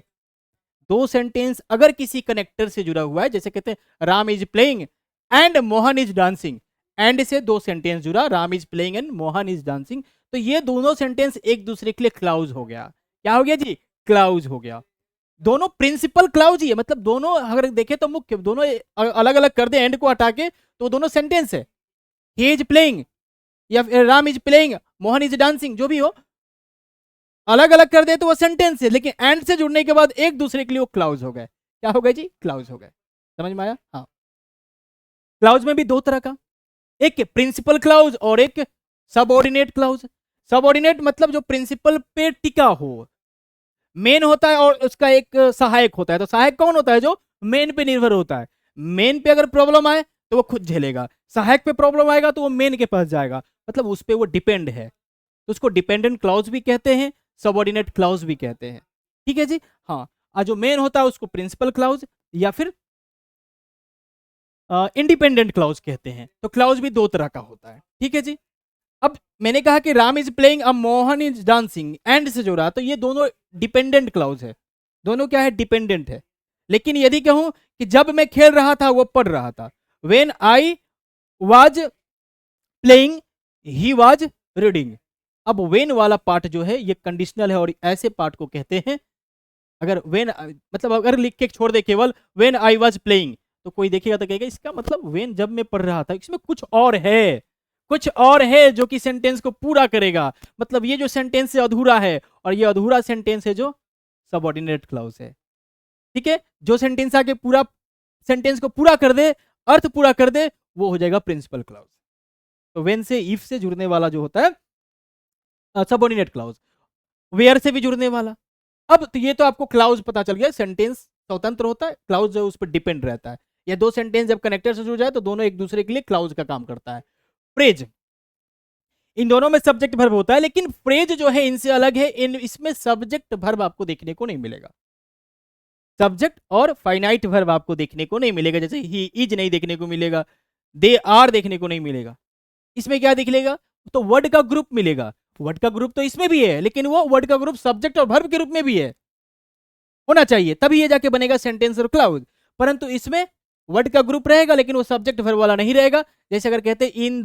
दो सेंटेंस अगर किसी कनेक्टर से जुड़ा हुआ है, जैसे कहते हैं Ram is playing and Mohan is dancing, and से दो सेंटेंस जुड़ा, Ram is playing and Mohan is dancing, तो ये दोनों सेंटेंस एक दूसरे के लिए क्लाउज हो गया, क्या हो गया जी, क्लाउज हो गया। दोनों प्रिंसिपल क्लाउज ही है, मतलब दोनों अगर देखें तो मुख्य, दोनों अलग अलग कर दे एंड को हटा के तो दोनों सेंटेंस है। ही इज प्लेइंग या फिर Ram is playing, Mohan is dancing, जो भी हो, अलग अलग कर दे तो वो सेंटेंस है, लेकिन एंड से जुड़ने के बाद एक दूसरे के लिए वो क्लाउज हो गए। क्या हो गए जी, क्लाउज हो गए। समझ में आया? हाँ। क्लाउज में भी दो तरह का, एक प्रिंसिपल क्लाउज और एक सबऑर्डिनेट क्लाउज। सबऑर्डिनेट मतलब जो प्रिंसिपल पे टिका हो, मेन होता है और उसका एक सहायक होता है। तो सहायक कौन होता है, जो मेन पे निर्भर होता है। मेन पे अगर प्रॉब्लम आए तो वो खुद झेलेगा, सहायक पे प्रॉब्लम आएगा तो वो मेन के पास जाएगा, मतलब उस पर वो डिपेंड है। तो उसको डिपेंडेंट क्लाउज भी कहते हैं, सबऑर्डिनेट क्लाउज भी कहते हैं। ठीक है जी। हाँ, जो मेन होता है उसको प्रिंसिपल क्लाउज या फिर इंडिपेंडेंट क्लाउज कहते हैं। तो क्लाउज भी दो तरह का होता है। ठीक है जी। अब मैंने कहा कि राम इज प्लेइंग, अब मोहन इज डांसिंग, एंड से जोड़ा, तो ये दोनों डिपेंडेंट क्लाउज है। दोनों क्या है, डिपेंडेंट है। लेकिन यदि कहूं कि जब मैं खेल रहा था वो पढ़ रहा था, when I was playing he was reading. अब वेन वाला पार्ट जो है ये कंडीशनल है और ऐसे पार्ट को कहते हैं, अगर वेन मतलब अगर लिख के छोड़ दे केवल वेन आई वाज प्लेइंग, तो कोई देखेगा तो कहेगा इसका मतलब वेन जब मैं पढ़ रहा था, इसमें कुछ और है, कुछ और है जो कि सेंटेंस को पूरा करेगा। मतलब ये जो सेंटेंस है अधूरा है, और ये अधूरा सेंटेंस है जो सबऑर्डिनेट क्लाउज है। ठीक है, जो सेंटेंस आके पूरा सेंटेंस को पूरा कर दे, अर्थ पूरा कर दे, वो हो जाएगा प्रिंसिपल क्लाउज। तो वेन से इफ से जुड़ने वाला जो होता है सबऑर्डिनेट क्लाउज, वेयर से भी जुड़ने वाला। अब तो ये तो आपको क्लाउज पता चल गया, सेंटेंस स्वतंत्र होता है, क्लाउज जो उस पर डिपेंड रहता है। ये दो सेंटेंस जब कनेक्टर से जुड़ जाए तो दोनों एक दूसरे के लिए क्लाउज का काम करता है। फ्रेज, इन दोनों में सब्जेक्ट वर्ब होता है, लेकिन फ्रेज जो है इनसे अलग है, इसमें सब्जेक्ट वर्ब आपको देखने को नहीं मिलेगा। सब्जेक्ट और फाइनाइट वर्ब आपको देखने को नहीं मिलेगा, जैसे ही इज नहीं देखने को मिलेगा, दे आर देखने को नहीं मिलेगा। इसमें क्या दिखेगा, तो वर्ड का ग्रुप मिलेगा। वर्ड का ग्रुप तो इसमें भी है, लेकिन वो वर्ड का ग्रुप सब्जेक्ट और वर्ब के रूप में भी है, होना चाहिए, तभी ये जाके बनेगा सेंटेंस और क्लाउज। परंतु इसमें वर्ड का ग्रुप रहेगा लेकिन वो सब्जेक्ट वर्ब वाला नहीं रहेगा। जैसे अगर कहते हैं in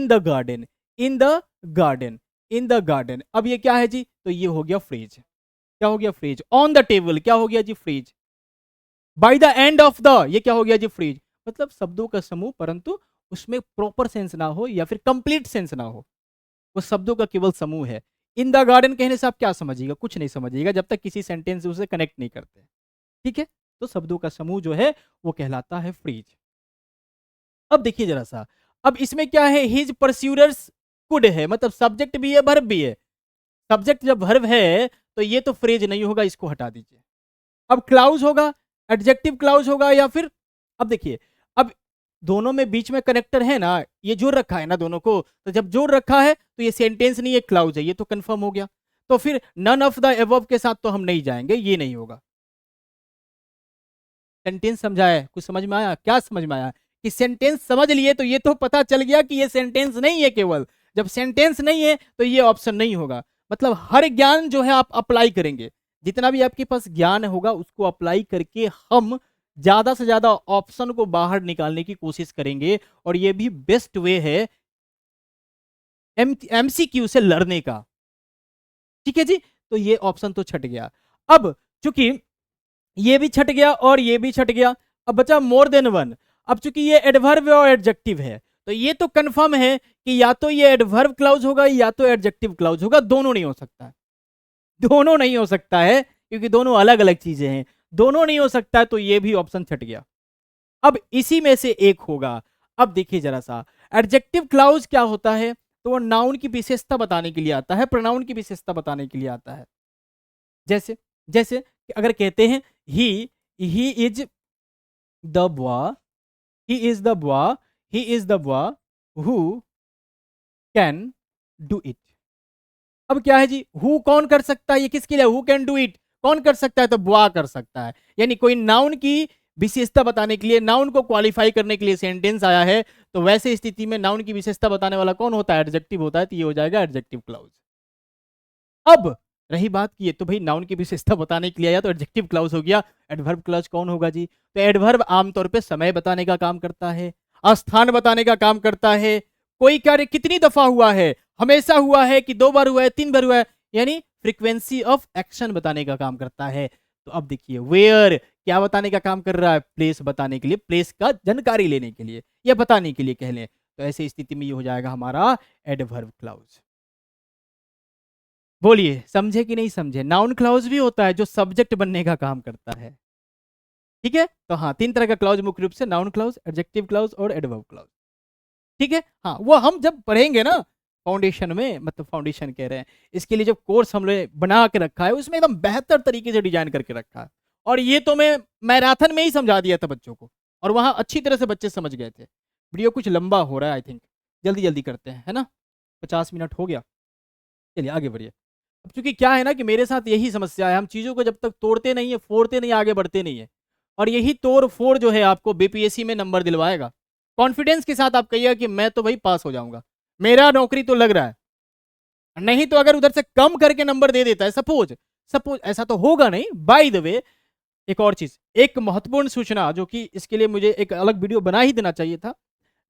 the garden, in the garden, in the garden, अब ये क्या है जी, तो ये हो गया फ्रेज। क्या हो गया, फ्रेज। ऑन द टेबल, क्या हो गया जी, phrase. By the end of the, ये क्या हो गया जी, फ्रेज। मतलब शब्दों का समूह, परंतु उसमें प्रॉपर सेंस ना हो या फिर कंप्लीट सेंस ना हो, वो शब्दों का केवल समूह है। इन द गार्डन कहने से आप क्या समझिएगा, कुछ नहीं समझिएगा जब तक किसी सेंटेंस से उसे कनेक्ट नहीं करते। ठीक है, तो शब्दों का समूह जो है वो कहलाता है फ्रेज। अब देखिए जरा सा, अब इसमें क्या है, हिज परस्यूरर्स कुड है, मतलब सब्जेक्ट भी है वर्ब भी है। सब्जेक्ट जब वर्ब है तो ये तो फ्रेज नहीं होगा, इसको हटा दीजिए। अब क्लाउज होगा, एडजेक्टिव क्लाउज होगा या फिर, अब देखिए, अब दोनों में बीच में कनेक्टर है ना, ये जोड़ रखा है ना दोनों को, तो जब जोड़ रखा है तो ये सेंटेंस नहीं, ये क्लाउज है, ये तो कंफर्म हो गया। तो फिर नन ऑफ द एबव के साथ तो हम नहीं जाएंगे, ये नहीं होगा। सेंटेंस समझा है, कुछ समझ में आया, क्या समझ में आया कि सेंटेंस समझ लिए तो ये तो पता चल गया कि ये सेंटेंस नहीं है। केवल जब सेंटेंस नहीं है तो ये ऑप्शन नहीं होगा। मतलब हर ज्ञान जो है आप अप्लाई करेंगे, जितना भी आपके पास ज्ञान होगा उसको अप्लाई करके हम ज्यादा से ज्यादा ऑप्शन को बाहर निकालने की कोशिश करेंगे, और ये भी बेस्ट वे है एमसीक्यू से लड़ने का। ठीक है जी, तो ये ऑप्शन तो छट गया। अब चूंकि ये भी छट गया और ये भी छट गया, अब बचा मोर देन वन। अब चूंकि ये एडवर्ब और एडजेक्टिव है, तो ये तो कंफर्म है कि या तो ये एडवर्ब क्लाउज होगा या तो एडजेक्टिव क्लाउज होगा, दोनों नहीं हो सकता है। दोनों नहीं हो सकता है क्योंकि दोनों अलग अलग चीजें हैं। दोनों नहीं हो सकता है तो ये भी ऑप्शन छट गया। अब इसी में से एक होगा। अब देखिए जरा सा, एडजेक्टिव क्लाउज क्या होता है, तो वो नाउन की विशेषता बताने के लिए आता है, प्रोनाउन की विशेषता बताने के लिए आता है। जैसे जैसे अगर कहते हैं he is the boy, he is the boy, he is the boy who can do it. अब क्या है जी, हु कौन कर सकता है, ये किसके लिए, हु कैन डू इट कौन कर सकता है, तो बॉय कर सकता है। यानी कोई नाउन की विशेषता बताने के लिए, नाउन को क्वालिफाई करने के लिए सेंटेंस आया है, तो वैसे स्थिति में नाउन की विशेषता बताने वाला कौन होता है, एडजेक्टिव होता है, तो ये हो जाएगा एडजेक्टिव क्लाउज। अब रही बात की, ये तो भाई नाउन की विशेषता बताने के लिए आया तो एडजेक्टिव क्लाउज हो गया। एडवर्ब क्लाउज कौन होगा जी, तो एडवर्ब आमतौर पे समय बताने का काम करता है, स्थान बताने का काम करता है, कोई कार्य कितनी दफा हुआ है, हमेशा हुआ है कि 2 बार हुआ है, 3 बार हुआ है, यानी फ्रीक्वेंसी ऑफ एक्शन बताने का काम करता है। तो अब देखिए वेयर क्या बताने का काम कर रहा है, प्लेस बताने के लिए, प्लेस का जानकारी लेने के लिए या बताने के लिए कह लें। तो ऐसी स्थिति में ये हो जाएगा हमारा एडवर्ब क्लाउज। बोलिए समझे कि नहीं समझे? नाउन क्लाउज भी होता है जो सब्जेक्ट बनने का काम करता है। ठीक है, तो हाँ 3 तरह का क्लाउज मुख्य रूप से, नाउन क्लाउज, एडजेक्टिव क्लाउज और एडवर्ब क्लाउज। ठीक है, हाँ वो हम जब पढ़ेंगे ना फाउंडेशन में, मतलब फाउंडेशन कह रहे हैं, इसके लिए जब कोर्स हमने बना के रखा है उसमें एकदम बेहतर तरीके से डिजाइन करके रखा है। और ये तो मैं मैराथन में ही समझा दिया था बच्चों को, और वहां अच्छी तरह से बच्चे समझ गए थे। वीडियो कुछ लंबा हो रहा है आई थिंक, जल्दी जल्दी करते हैं, है ना? 50 मिनट हो गया, चलिए आगे बढ़िए। अब चूंकि क्या है ना कि मेरे साथ यही समस्या है, हम चीज़ों को जब तक तोड़ते नहीं है, फोड़ते नहीं, आगे बढ़ते नहीं है। और यही तोड़ फोड़ जो है आपको बीपीएससी में नंबर दिलवाएगा। कॉन्फिडेंस के साथ आप कहिए कि मैं तो भाई पास हो जाऊंगा, मेरा नौकरी तो लग रहा है। नहीं तो अगर उधर से कम करके नंबर दे देता है, सपोज सपोज ऐसा तो होगा नहीं। बाय द वे एक और चीज, एक महत्वपूर्ण सूचना जो कि इसके लिए मुझे एक अलग वीडियो बना ही देना चाहिए था।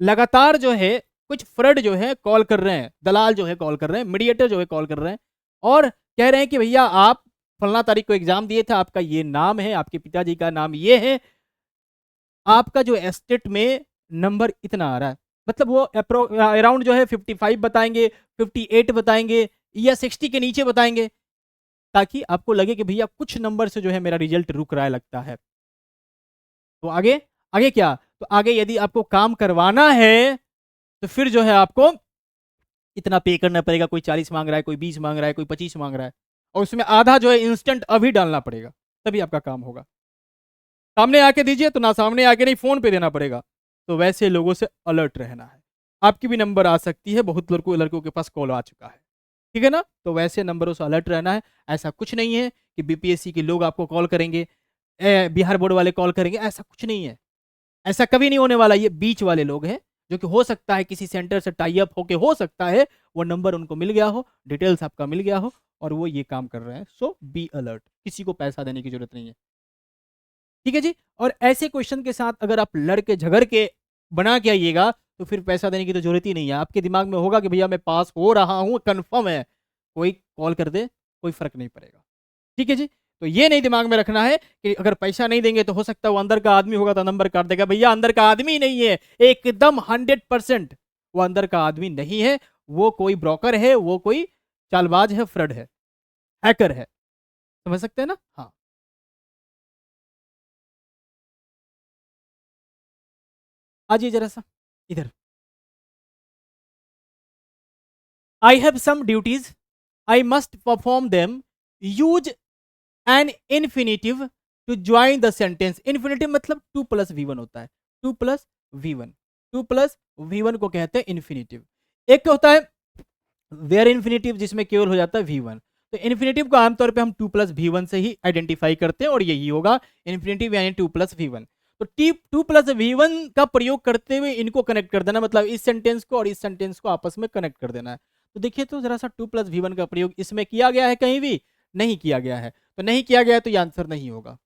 लगातार जो है कुछ फ्रड जो है कॉल कर रहे हैं, दलाल जो है कॉल कर रहे हैं, मीडिएटर जो है कॉल कर रहे हैं, और कह रहे हैं कि भैया आप फलना तारीख को एग्जाम दिए थे, आपका ये नाम है, आपके पिताजी का नाम ये है, आपका जो एस्टेट में नंबर इतना आ रहा है। मतलब वो अराउंड जो है 55 बताएंगे, 58 बताएंगे या 60 के नीचे बताएंगे, ताकि आपको लगे कि भैया कुछ नंबर से जो है मेरा रिजल्ट रुक रहा है लगता है। तो आगे आगे क्या, तो आगे यदि आपको काम करवाना है तो फिर जो है आपको इतना पे करना पड़ेगा। कोई 40 मांग रहा है, कोई 20 मांग रहा है, कोई 25 मांग रहा है, और उसमें आधा जो है इंस्टेंट अभी डालना पड़ेगा, तभी आपका काम होगा। सामने आके दीजिए तो ना, सामने आके नहीं, फोन पे देना पड़ेगा। तो वैसे लोगों से अलर्ट रहना है। आपकी भी नंबर आ सकती है, बहुत लड़कों के पास कॉल आ चुका है, ठीक है ना? तो वैसे नंबरों से अलर्ट रहना है। ऐसा कुछ नहीं है कि बीपीएससी के लोग आपको कॉल करेंगे, बिहार बोर्ड वाले कॉल करेंगे, ऐसा कुछ नहीं है। ऐसा कभी नहीं होने वाला। ये बीच वाले लोग हैं जो कि हो सकता है किसी सेंटर से टाई अप होके, हो सकता है वो नंबर उनको मिल गया हो, डिटेल्स आपका मिल गया हो, और वो ये काम कर रहे हैं। सो बी अलर्ट, किसी को पैसा देने की जरूरत नहीं है, ठीक है जी। और ऐसे क्वेश्चन के साथ अगर आप लड़के झगड़ के बना के आइएगा तो फिर पैसा देने की तो जरूरत ही नहीं है। आपके दिमाग में होगा कि भैया मैं पास हो रहा हूं, कंफर्म है, कोई कॉल कर दे कोई फर्क नहीं पड़ेगा, ठीक है जी। तो ये नहीं दिमाग में रखना है कि अगर पैसा नहीं देंगे तो हो सकता है वो अंदर का आदमी होगा तो नंबर काट देगा। भैया अंदर का आदमी नहीं है, एकदम 100% वो अंदर का आदमी नहीं है। वो कोई ब्रोकर है, वो कोई चालबाज है, फ्रड है, हैकर है। समझ सकते हैं ना? हाँ, आइए जरा सा इधर। I have some duties. I must perform them. Use an infinitive to join the sentence. Infinitive मतलब 2 प्लस V1 होता है। 2 प्लस V1, 2 प्लस V1 को कहते हैं इन्फिनेटिव। एक होता है वेयर इन्फिनेटिव जिसमें केवल हो जाता है V1। तो इन्फिनेटिव को आमतौर पे हम 2 प्लस V1 से ही आइडेंटिफाई करते हैं, और यही होगा इन्फिनेटिव यानी 2 प्लस V1। तो टी 2 प्लस V1 का प्रयोग करते हुए इनको कनेक्ट कर देना, मतलब इस सेंटेंस को और इस सेंटेंस को आपस में कनेक्ट कर देना है। तो देखिए तो जरा सा 2 प्लस V1 का प्रयोग इसमें किया गया है, कहीं भी नहीं किया गया है। तो नहीं किया गया है तो ये आंसर नहीं होगा।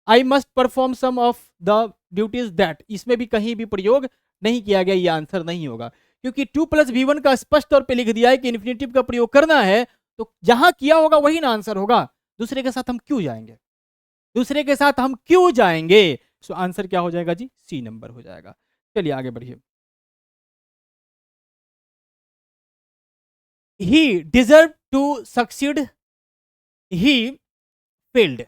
I must perform some of the duties that, इसमें भी कहीं भी प्रयोग नहीं किया गया, ये आंसर नहीं होगा। क्योंकि 2 प्लस V1 का स्पष्ट तौर पे लिख दिया है कि इन्फिनेटिव का प्रयोग करना है, तो जहां किया होगा वही ना आंसर होगा। दूसरे के साथ हम क्यों जाएंगे? दूसरे के साथ हम क्यों जाएंगे? सो आंसर क्या हो जाएगा जी? सी नंबर हो जाएगा। चलिए आगे बढ़िए। He deserve to succeed, he failed.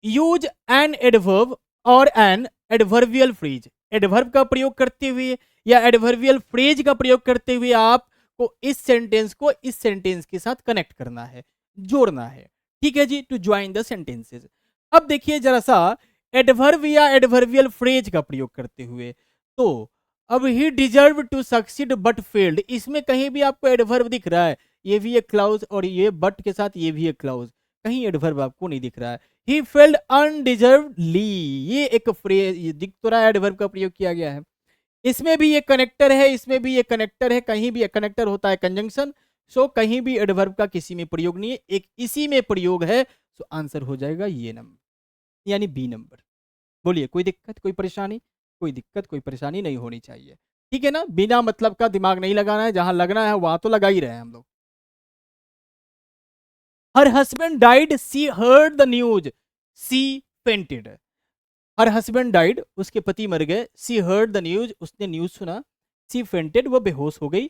Use an adverb और एन एडवर्बियल फ्रेज। एडवर्ब का प्रयोग करते हुए या एडवर्बियल फ्रेज का प्रयोग करते हुए आपको इस सेंटेंस को इस सेंटेंस के साथ कनेक्ट करना है, जोड़ना है, ठीक है जी, टू ज्वाइन द सेंटेंसेस। अब देखिए जरा सा एडवर्ब या एडवर्बियल फ्रेज का प्रयोग करते हुए, तो अब he deserve to succeed but failed, इसमें कहीं भी आपको एडवर्ब दिख रहा है? ये भी एक क्लाउज और ये बट के साथ ये भी एक क्लाउज, कहीं एडवर्ब आपको नहीं दिख रहा है। ही फेल्ड अनडिजर्वली, ये एक फ्रेज दिख तो रहा है, एडवर्ब का प्रयोग किया गया है। इसमें भी ये कनेक्टर है, इसमें भी ये कनेक्टर है, कहीं भी एक कनेक्टर होता है कंजंक्शन। सो कहीं भी एडवर्ब का किसी में प्रयोग नहीं है, एक इसी में प्रयोग है। सो आंसर हो जाएगा ये नंबर, यानी बी नंबर। बोलिए कोई दिक्कत, कोई परेशानी? कोई दिक्कत कोई परेशानी नहीं होनी चाहिए, ठीक है ना? बिना मतलब का दिमाग नहीं लगाना है, जहां लगना है वहां तो लगा ही रहे हैं हम लोग। Her husband died, she heard the news, she fainted. Her husband died, उसके पति मर गए, सी हर्ड द न्यूज, उसने न्यूज सुना, सी फेंटेड, वो बेहोश हो गई।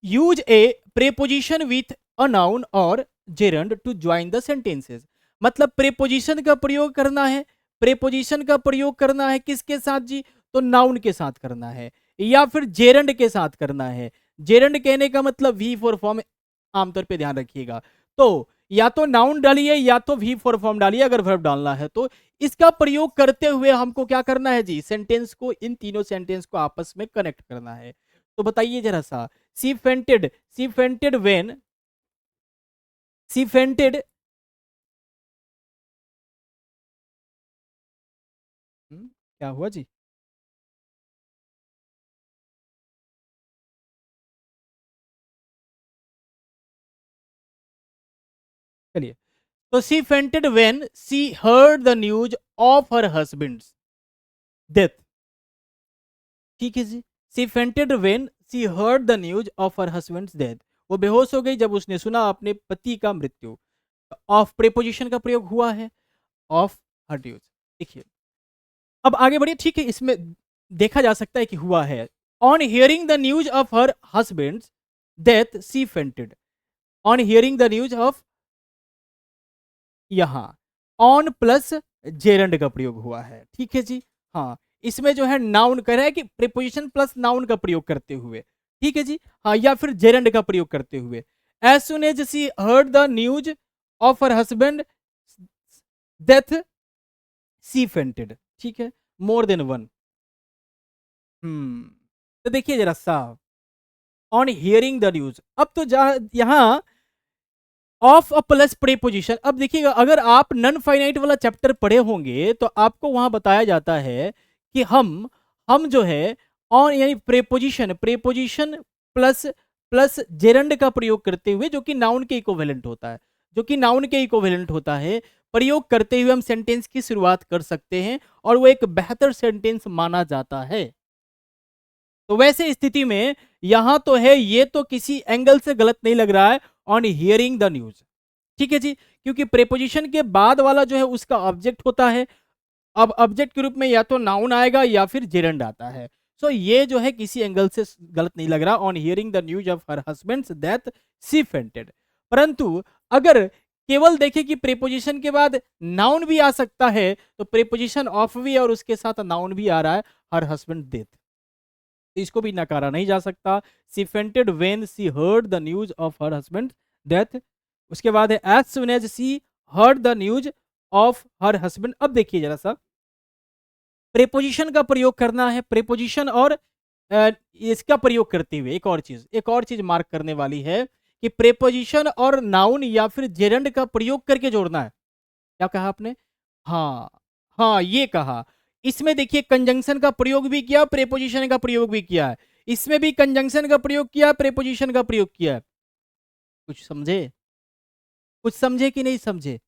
Use a preposition with a noun और gerund to join the sentences. मतलब प्रेपोजिशन का प्रयोग करना है। प्रेपोजिशन का प्रयोग करना है किसके साथ जी? तो नाउन के साथ करना है या फिर जेरंड के साथ करना है। जेरंड कहने का मतलब वी फॉर फॉर्म, आमतौर पे ध्यान रखिएगा। तो या तो नाउन डालिए या तो वी फॉर फॉर्म डालिए अगर वर्ब डालना है तो। इसका प्रयोग करते हुए हमको क्या करना है जी? सेंटेंस को, इन तीनों सेंटेंस को आपस में कनेक्ट करना है। तो बताइए जरा सा, she fainted, she fainted when, she fainted, क्या हुआ जी? चलिए, तो she fainted when she heard the news of her husband's death. ठीक है जी। She fainted when she heard the news of her husband's death. वो बेहोश हो गई जब उसने सुना अपने पति का मृत्यु। ऑफ प्रेपोजिशन का प्रयोग हुआ है, ऑफ हर न्यूज। देखिए, अब आगे बढ़िए। ठीक है, इसमें देखा जा सकता है कि हुआ है। On hearing the news of her husband's death she fainted. On hearing the news of, यहां ऑन प्लस जेरंड का प्रयोग हुआ है। ठीक है जी। हाँ, इसमें जो है नाउन कह रहा है कि प्रीपोजिशन प्लस नाउन का प्रयोग करते हुए। ठीक है जी। हाँ, या फिर जेरंड का प्रयोग करते हुए। As soon as she heard the news of her husband death she fainted. ठीक है, मोर देन वन। तो देखिए जरा सा, ऑन हियरिंग द न्यूज, अब तो यहां ऑफ अ प्लस प्रीपोजिशन। अब देखिएगा, अगर आप नन फाइनाइट वाला चैप्टर पढ़े होंगे तो आपको वहां बताया जाता है कि हम जो है ऑन यानी preposition, preposition plus plus gerund का प्रयोग करते हुए, जो कि नाउन के इक्विवेलेंट होता है, जो कि नाउन के इक्विवेलेंट होता है, प्रयोग करते हुए हम सेंटेंस की शुरुआत कर सकते हैं और वो एक बेहतर सेंटेंस माना जाता है। तो वैसे स्थिति में यहां तो है, ये तो किसी एंगल से गलत नहीं लग रहा है, ऑन हियरिंग द न्यूज। ठीक है जी, क्योंकि प्रेपोजिशन के बाद वाला जो है उसका ऑब्जेक्ट होता है। अब ऑब्जेक्ट के रूप में या तो नाउन आएगा या फिर जेरंड आता है। सो ये जो है किसी एंगल से गलत नहीं लग रहा, on hearing the news of her husband's death she fainted. परंतु अगर केवल देखें कि प्रेपोजिशन के बाद नाउन भी आ सकता है, तो प्रेपोजिशन ऑफ भी और उसके साथ नाउन भी आ रहा है, हर हस्बैंड डेथ, तो इसको भी नकारा नहीं जा सकता। She fainted when she heard the news of her husband death. उसके बाद है as soon as she heard the news of her husband. अब देखिए जरा सा, प्रेपोजिशन का प्रयोग करना है। प्रेपोजिशन और इसका प्रयोग करते हुए एक और चीज मार्क करने वाली है कि प्रेपोजिशन और नाउन या फिर जेरंड का प्रयोग करके जोड़ना है। क्या कहा आपने? हाँ, हाँ, ये कहा। इसमें देखिए कंजंक्शन का प्रयोग भी किया, प्रेपोजिशन का प्रयोग भी किया है। इसमें भी कंजंक्शन का प्रयोग किया, प्रेपोजिशन का प्रयोग किया है। कुछ समझे? कुछ समझे कि नहीं समझे?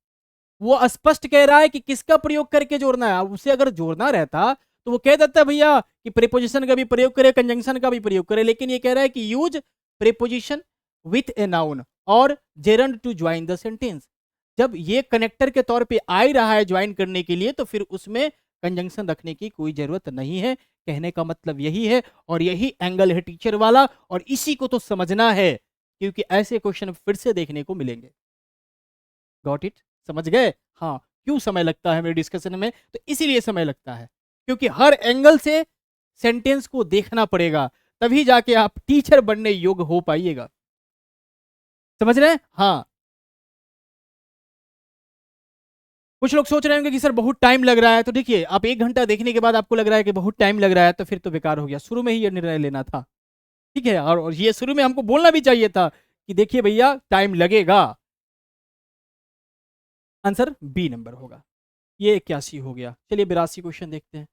वो स्पष्ट कह रहा है कि किसका प्रयोग करके जोड़ना है। अब उसे अगर जोड़ना रहता तो वो कह देता भैया कि प्रीपोजिशन का भी प्रयोग करे, कंजंक्शन का भी प्रयोग करे, लेकिन ये कह रहा है कि use preposition with a noun और gerund to join the sentence. जब ये कनेक्टर के तौर पे आ ही रहा है ज्वाइन करने के लिए, तो फिर उसमें कंजंक्शन रखने की कोई जरूरत नहीं है। कहने का मतलब यही है, और यही एंगल है टीचर वाला, और इसी को तो समझना है, क्योंकि ऐसे क्वेश्चन फिर से देखने को मिलेंगे। Got it? समझ गए? हाँ। क्यों समय लगता है मेरे डिस्कशन में? तो इसीलिए समय लगता है, क्योंकि हर एंगल से सेंटेंस को देखना पड़ेगा, तभी जाके आप टीचर बनने योग्य हो पाइएगा। समझ रहे हैं? हाँ। कुछ लोग सोच रहे होंगे कि सर बहुत टाइम लग रहा है, तो देखिए, आप 1 घंटा देखने के बाद आपको लग रहा है कि बहुत टाइम लग रहा है, तो फिर तो बेकार हो गया। शुरू में ही ये निर्णय लेना था। ठीक है, और ये शुरू में हमको बोलना भी चाहिए था कि देखिए भैया टाइम लगेगा। आंसर बी नंबर होगा। ये 81 हो गया। चलिए 82 क्वेश्चन देखते हैं।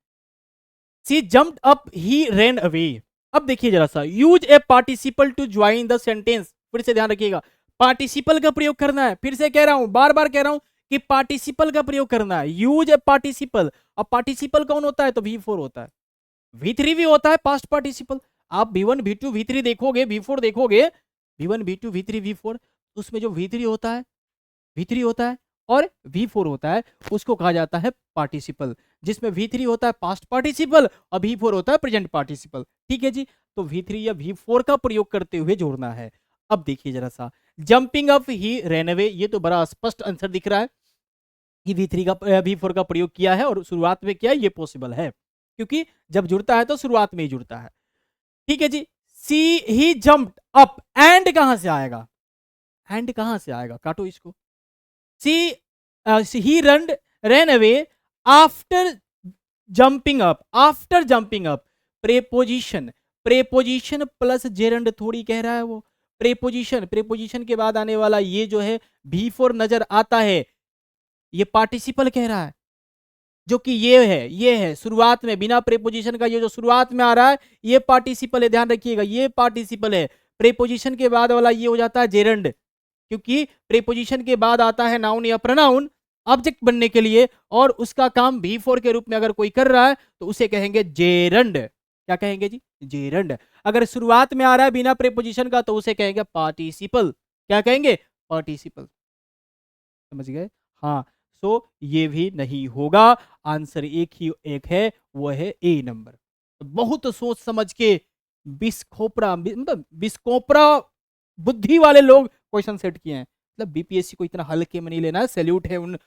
She jumped up he ran away. अब देखिए जरा सा, use a participle to join the sentence. फिर से ध्यान रखिएगा, पार्टिसिपल का प्रयोग करना है। फिर से कह रहा हूं, बार बार कह रहा हूं कि पार्टिसिपल का प्रयोग करना है। Use a participle. अब पार्टिसिपल कौन होता है? तो V4 होता है, V3 भी होता है पास्ट पार्टिसिपल। आप V1 V2 V3 देखोगे, V4 देखोगे, V1 V2 V3 V4, उसमें जो V3 होता है V3 होता है और V4 होता है, उसको कहा जाता है पार्टिसिपल, जिसमें V3 होता है पास्ट पार्टिसिपल और V4 होता है प्रेजेंट पार्टिसिपल। ठीक है जी, तो V3 या V4 का प्रयोग करते हुए जोड़ना है। अब देखिए जरा सा, jumping up he ran away, ये तो बड़ा स्पष्ट आंसर दिख रहा है कि V3 का V4 का प्रयोग किया है और शुरुआत में किया है, ये पॉसिबल है क्योंकि जब जुड़ता है तो शुरुआत में ही जुड़ता है। ठीक है जी, सी ही जंप्ड अप, एंड कहां से आएगा, एंड कहां से आएगा, काटो इसको। सी ही ran away after jumping up, after jumping up, preposition, preposition plus gerund थोड़ी कह रहा है वो, प्रेपोजिशन, प्रेपोजिशन के बाद आने वाला ये जो है V4 नजर आता है, ये पार्टिसिपल कह रहा है, जो कि ये है शुरुआत में बिना प्रेपोजिशन का, ये जो शुरुआत में आ रहा है ये पार्टिसिपल है, ध्यान रखिएगा ये पार्टिसिपल है। प्रेपोजिशन के बाद वाला ये हो जाता है जेरंड, क्योंकि प्रेपोजिशन के बाद आता है नाउन या प्रोनाउन ऑब्जेक्ट बनने के लिए, और उसका काम V4 के रूप में अगर कोई कर रहा है तो उसे कहेंगे जेरंड। क्या कहेंगे जी, जेरंड। अगर शुरुआत में आ रहा है बिना प्रेपोजिशन का तो उसे कहेंगे पार्टिसिपल। क्या कहेंगे, पार्टिसिपल। समझ गए, हाँ। सो ये भी नहीं होगा, आंसर एक है, वो है ए नंबर। तो बहुत सोच समझ के बिस्कोपरा, मतलब बिस्कोपरा बुद्धि वाले लोग क्वेश्चन सेट किए हैं। मतलब बीपीएससी को इतना हल्के में नहीं लेना है, सैल्यूट है उन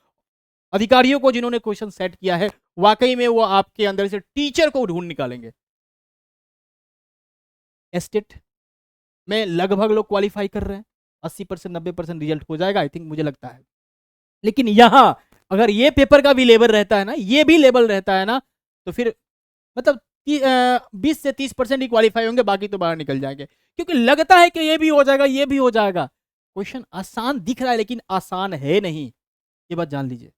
अधिकारियों को जिन्होंने क्वेश्चन सेट किया है, वाकई में वो आपके अंदर से टीचर को ढूंढ निकालेंगे। एस्टेट में लगभग लोग क्वालिफाई कर रहे हैं, 80% 90% रिजल्ट हो जाएगा आई थिंक, मुझे लगता है। लेकिन यहां अगर ये पेपर का भी लेवल रहता है ना, ये भी लेवल रहता है ना, तो फिर मतलब 20 से 30% ही क्वालिफाई होंगे, बाकी तो बाहर निकल जाएंगे, क्योंकि लगता है कि ये भी हो जाएगा, ये भी हो जाएगा। क्वेश्चन आसान दिख रहा है लेकिन आसान है नहीं, ये बात जान लीजिए,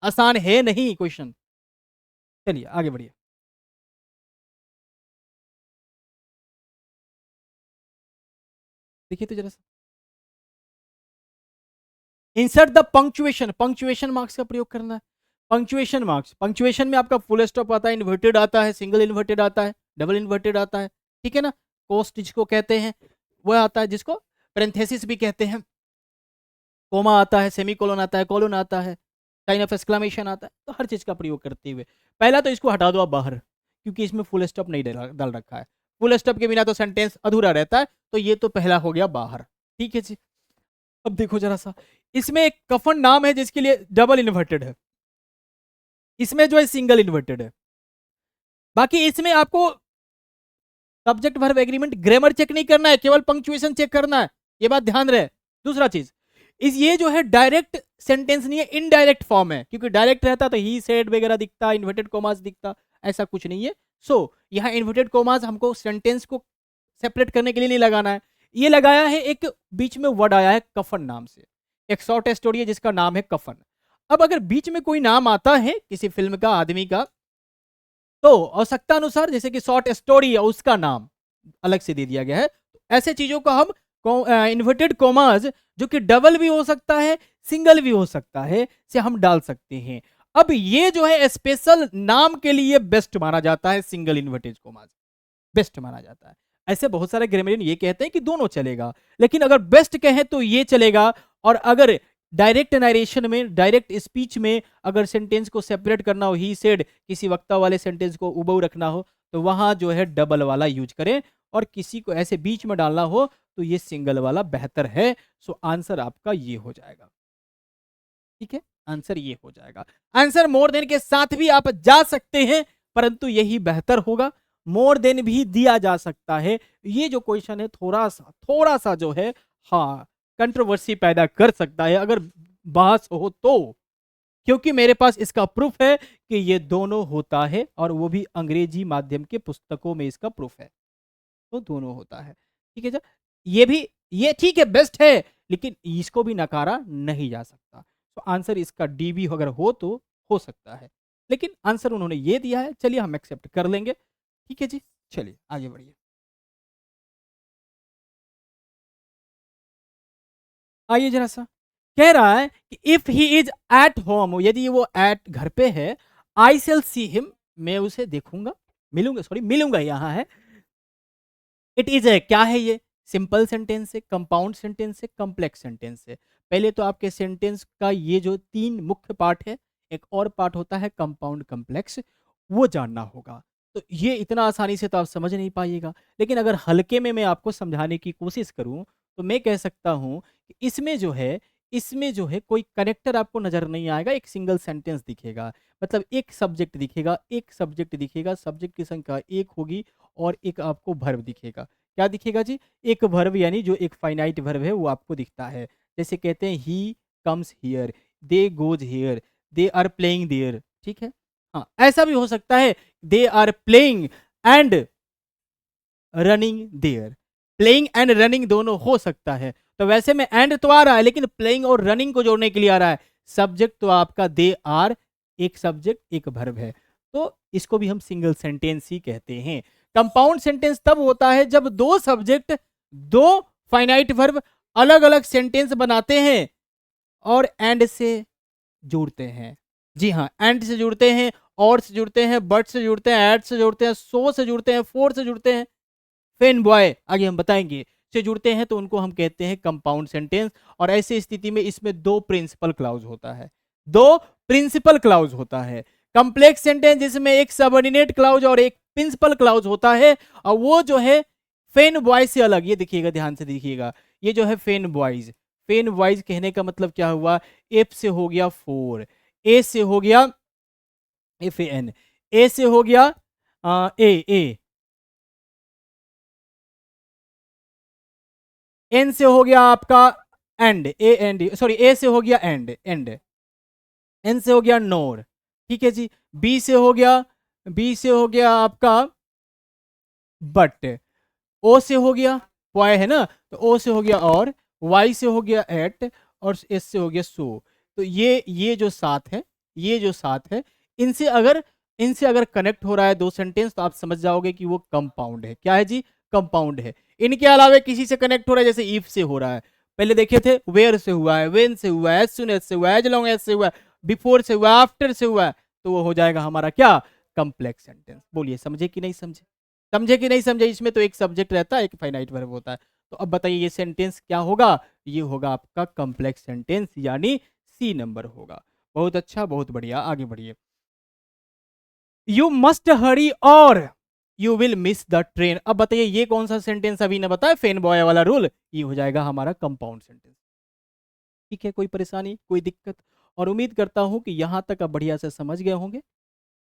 आसान है नहीं क्वेश्चन। चलिए आगे बढ़िए, देखिए तो जरा सा, insert the punctuation, punctuation marks का प्रयोग करना है। पंक्चुएशन मार्क्स, पंक्चुएशन में आपका फुल स्टॉप आता है, इन्वर्टेड आता है, सिंगल इन्वर्टेड आता है, डबल इन्वर्टेड आता है, ठीक है ना, कोस्ट जिसको कहते हैं वह आता है, जिसको पेरेंथेसिस भी कहते हैं, कोमा आता है, सेमीकोलन आता है, कोलन आता है, साइन ऑफ एक्सक्लेमेशन आता है। तो हर चीज का प्रयोग करते हुए पहला तो इसको हटा दो आप बाहर, क्योंकि इसमें फुल स्टॉप नहीं डाल रखा है, फुल स्टॉप के बिना तो सेंटेंस अधूरा रहता है, तो ये तो पहला हो गया बाहर। ठीक है जी, अब देखो जरा सा, इसमें एक कफन नाम है जिसके लिए डबल इन्वर्टेड है, इसमें जो है सिंगल इन्वर्टेड है। बाकी इसमें आपको subject verb agreement grammar check नहीं करना है, केवल पंक्चुएशन चेक करना है, ये बात ध्यान रहे। दूसरा चीज, इस ये जो है डायरेक्ट सेंटेंस नहीं है, इनडायरेक्ट फॉर्म है, क्योंकि डायरेक्ट रहता तो ही सेड वगैरह दिखता, इन्वर्टेड कोमास दिखता, ऐसा कुछ नहीं है। सो यहाँ इन्वर्टेड कोमास हमको सेंटेंस को सेपरेट करने के लिए नहीं लगाना है, ये लगाया है एक बीच में वर्ड आया है कफन नाम से, एक शॉर्ट स्टोरी है जिसका नाम है कफन। अब अगर बीच में कोई नाम आता है किसी फिल्म का, आदमी का, तो आवश्यकता अनुसार जैसे कि शॉर्ट स्टोरी है उसका नाम अलग से दे दिया गया है, ऐसे चीजों को हम इन्वर्टेड कोमास, जो कि डबल भी हो सकता है सिंगल भी हो सकता है, से हम डाल सकते हैं। अब ये जो है स्पेशल नाम के लिए बेस्ट माना जाता है, सिंगल इन्वर्टेड कोमास बेस्ट माना जाता है। ऐसे बहुत सारे ग्रामरियन ये कहते हैं कि दोनों चलेगा, लेकिन अगर बेस्ट कहें तो ये चलेगा, और अगर डायरेक्ट नरेशन में, डायरेक्ट स्पीच में अगर सेंटेंस को सेपरेट करना हो, ही सेड, किसी वक्ता वाले सेंटेंस को उबऊ रखना हो, तो वहां जो है डबल वाला यूज करें, और किसी को ऐसे बीच में डालना हो तो ये सिंगल वाला बेहतर है। सो आंसर आपका ये हो जाएगा, ठीक है, आंसर ये हो जाएगा। आंसर मोर देन के साथ भी आप जा सकते हैं, परंतु यही बेहतर होगा, मोर देन भी दिया जा सकता है। ये जो क्वेश्चन है थोड़ा सा जो है, हाँ, कंट्रोवर्सी पैदा कर सकता है अगर बहस हो तो, क्योंकि मेरे पास इसका प्रूफ है कि ये दोनों होता है, और वो भी अंग्रेजी माध्यम के पुस्तकों में इसका प्रूफ है, तो दोनों होता है। ठीक है, ये भी, ये ठीक है बेस्ट है, लेकिन इसको भी नकारा नहीं जा सकता। तो आंसर इसका डी भी अगर हो तो हो सकता है, लेकिन आंसर उन्होंने ये दिया है, चलिए हम एक्सेप्ट कर लेंगे। ठीक है जी, चलिए आगे बढ़िए। आइए जरा सा, कह रहा है कि if he is at home, यदि वो एट घर पे है, आई शेल सी हिम, मैं उसे देखूंगा, मिलूंगा, सॉरी मिलूंगा, यहाँ है। इट इज है, क्या है ये, सिंपल सेंटेंस है, कंपाउंड सेंटेंस है, कॉम्प्लेक्स सेंटेंस है। पहले तो आपके सेंटेंस का ये जो 3 मुख्य पार्ट है, एक और पार्ट होता है कंपाउंड कॉम्प्लेक्स, वो जानना होगा। तो ये इतना आसानी से तो आप समझ नहीं पाइएगा, लेकिन अगर हल्के में मैं आपको समझाने की कोशिश करूँ, तो मैं कह सकता हूँ कि इसमें जो है कोई कनेक्टर आपको नज़र नहीं आएगा, एक सिंगल सेंटेंस दिखेगा। मतलब एक सब्जेक्ट दिखेगा, सब्जेक्ट की संख्या 1 होगी और एक आपको वर्ब दिखेगा। क्या दिखेगा जी? एक वर्ब, यानी जो एक फाइनाइट वर्ब है वो आपको दिखता है। जैसे कहते हैं he comes here, they goes here, they are playing there, ठीक है? हाँ, ऐसा भी हो सकता है they are playing and running there. Playing and running दोनों हो सकता है। तो वैसे में एंड तो आ रहा है, लेकिन प्लेइंग और रनिंग को जोड़ने के लिए आ रहा है। सब्जेक्ट तो आपका दे आर, एक सब्जेक्ट एक वर्ब है, तो इसको भी हम सिंगल सेंटेंस ही कहते हैं। कंपाउंड सेंटेंस तब होता है जब दो सब्जेक्ट, दो फाइनाइट वर्ब अलग अलग सेंटेंस बनाते हैं और एंड से जुड़ते हैं। जी हाँ, एंड से जुड़ते हैं, और से जुड़ते हैं, बट से जुड़ते हैं, एट से जुड़ते हैं, सो से जुड़ते हैं, फोर से जुड़ते हैं, फेन बॉय आगे हम बताएंगे से जुड़ते हैं, तो उनको हम कहते हैं कंपाउंड सेंटेंस। और ऐसी स्थिति में इसमें दो प्रिंसिपल क्लाउज होता है, दो प्रिंसिपल क्लाउज होता है। कॉम्प्लेक्स सेंटेंस जिसमें एक सबऑर्डिनेट क्लाउज और एक प्रिंसिपल क्लाउज होता है, और वो जो है फेन बॉय से अलग। ये देखिएगा, ध्यान से देखिएगा, ये जो है फेन बॉयज, फेन बॉयज कहने का मतलब क्या हुआ? एफ से हो गया फोर, ए से हो गया एफ ए एन, ए से हो गया ए, एन से हो गया आपका एंड, ए एंड, सॉरी ए से हो गया एंड, एन से हो गया नोर, ठीक है जी। बी से हो गया आपका बट, ओ से हो गया वाई है ना, तो ओ से हो गया और, वाई से हो गया एट, और एस से हो गया सो। तो ये जो सात है, ये जो सात है, इनसे अगर कनेक्ट हो रहा है दो सेंटेंस, तो आप समझ जाओगे कि वो कंपाउंड है। क्या है जी? कंपाउंड है। इनके अलावा किसी से कनेक्ट हो रहा है, जैसे इफ से हो रहा है, पहले देखे थे वेयर से हुआ है, वेन से हुआ है, एज सुन एज से हुआ है, एज लॉन्ग एज से हुआ है, बिफोर से हुआ है, आफ्टर से हुआ है, तो वो हो जाएगा हमारा क्या? Complex sentence. बोलिए, समझे कि नहीं समझे? समझे कि नहीं समझे? इसमें तो एक सब्जेक्ट रहता है, एक फाइनाइट वर्ब होता है। तो अब बताइए ये सेंटेंस क्या होगा? ये होगा आपका कॉम्प्लेक्स सेंटेंस, यानी सी नंबर होगा। बहुत अच्छा, बहुत बढ़िया, आगे बढ़िए। यू मस्ट हरी और you will miss the train. अब बताइए ये कौन सा सेंटेंस अभी ना बताए, फेन बॉय वाला रूल, ये हो जाएगा हमारा कंपाउंड सेंटेंस। ठीक है, कोई परेशानी, कोई दिक्कत? और उम्मीद करता हूं कि यहां तक आप बढ़िया से समझ गए होंगे।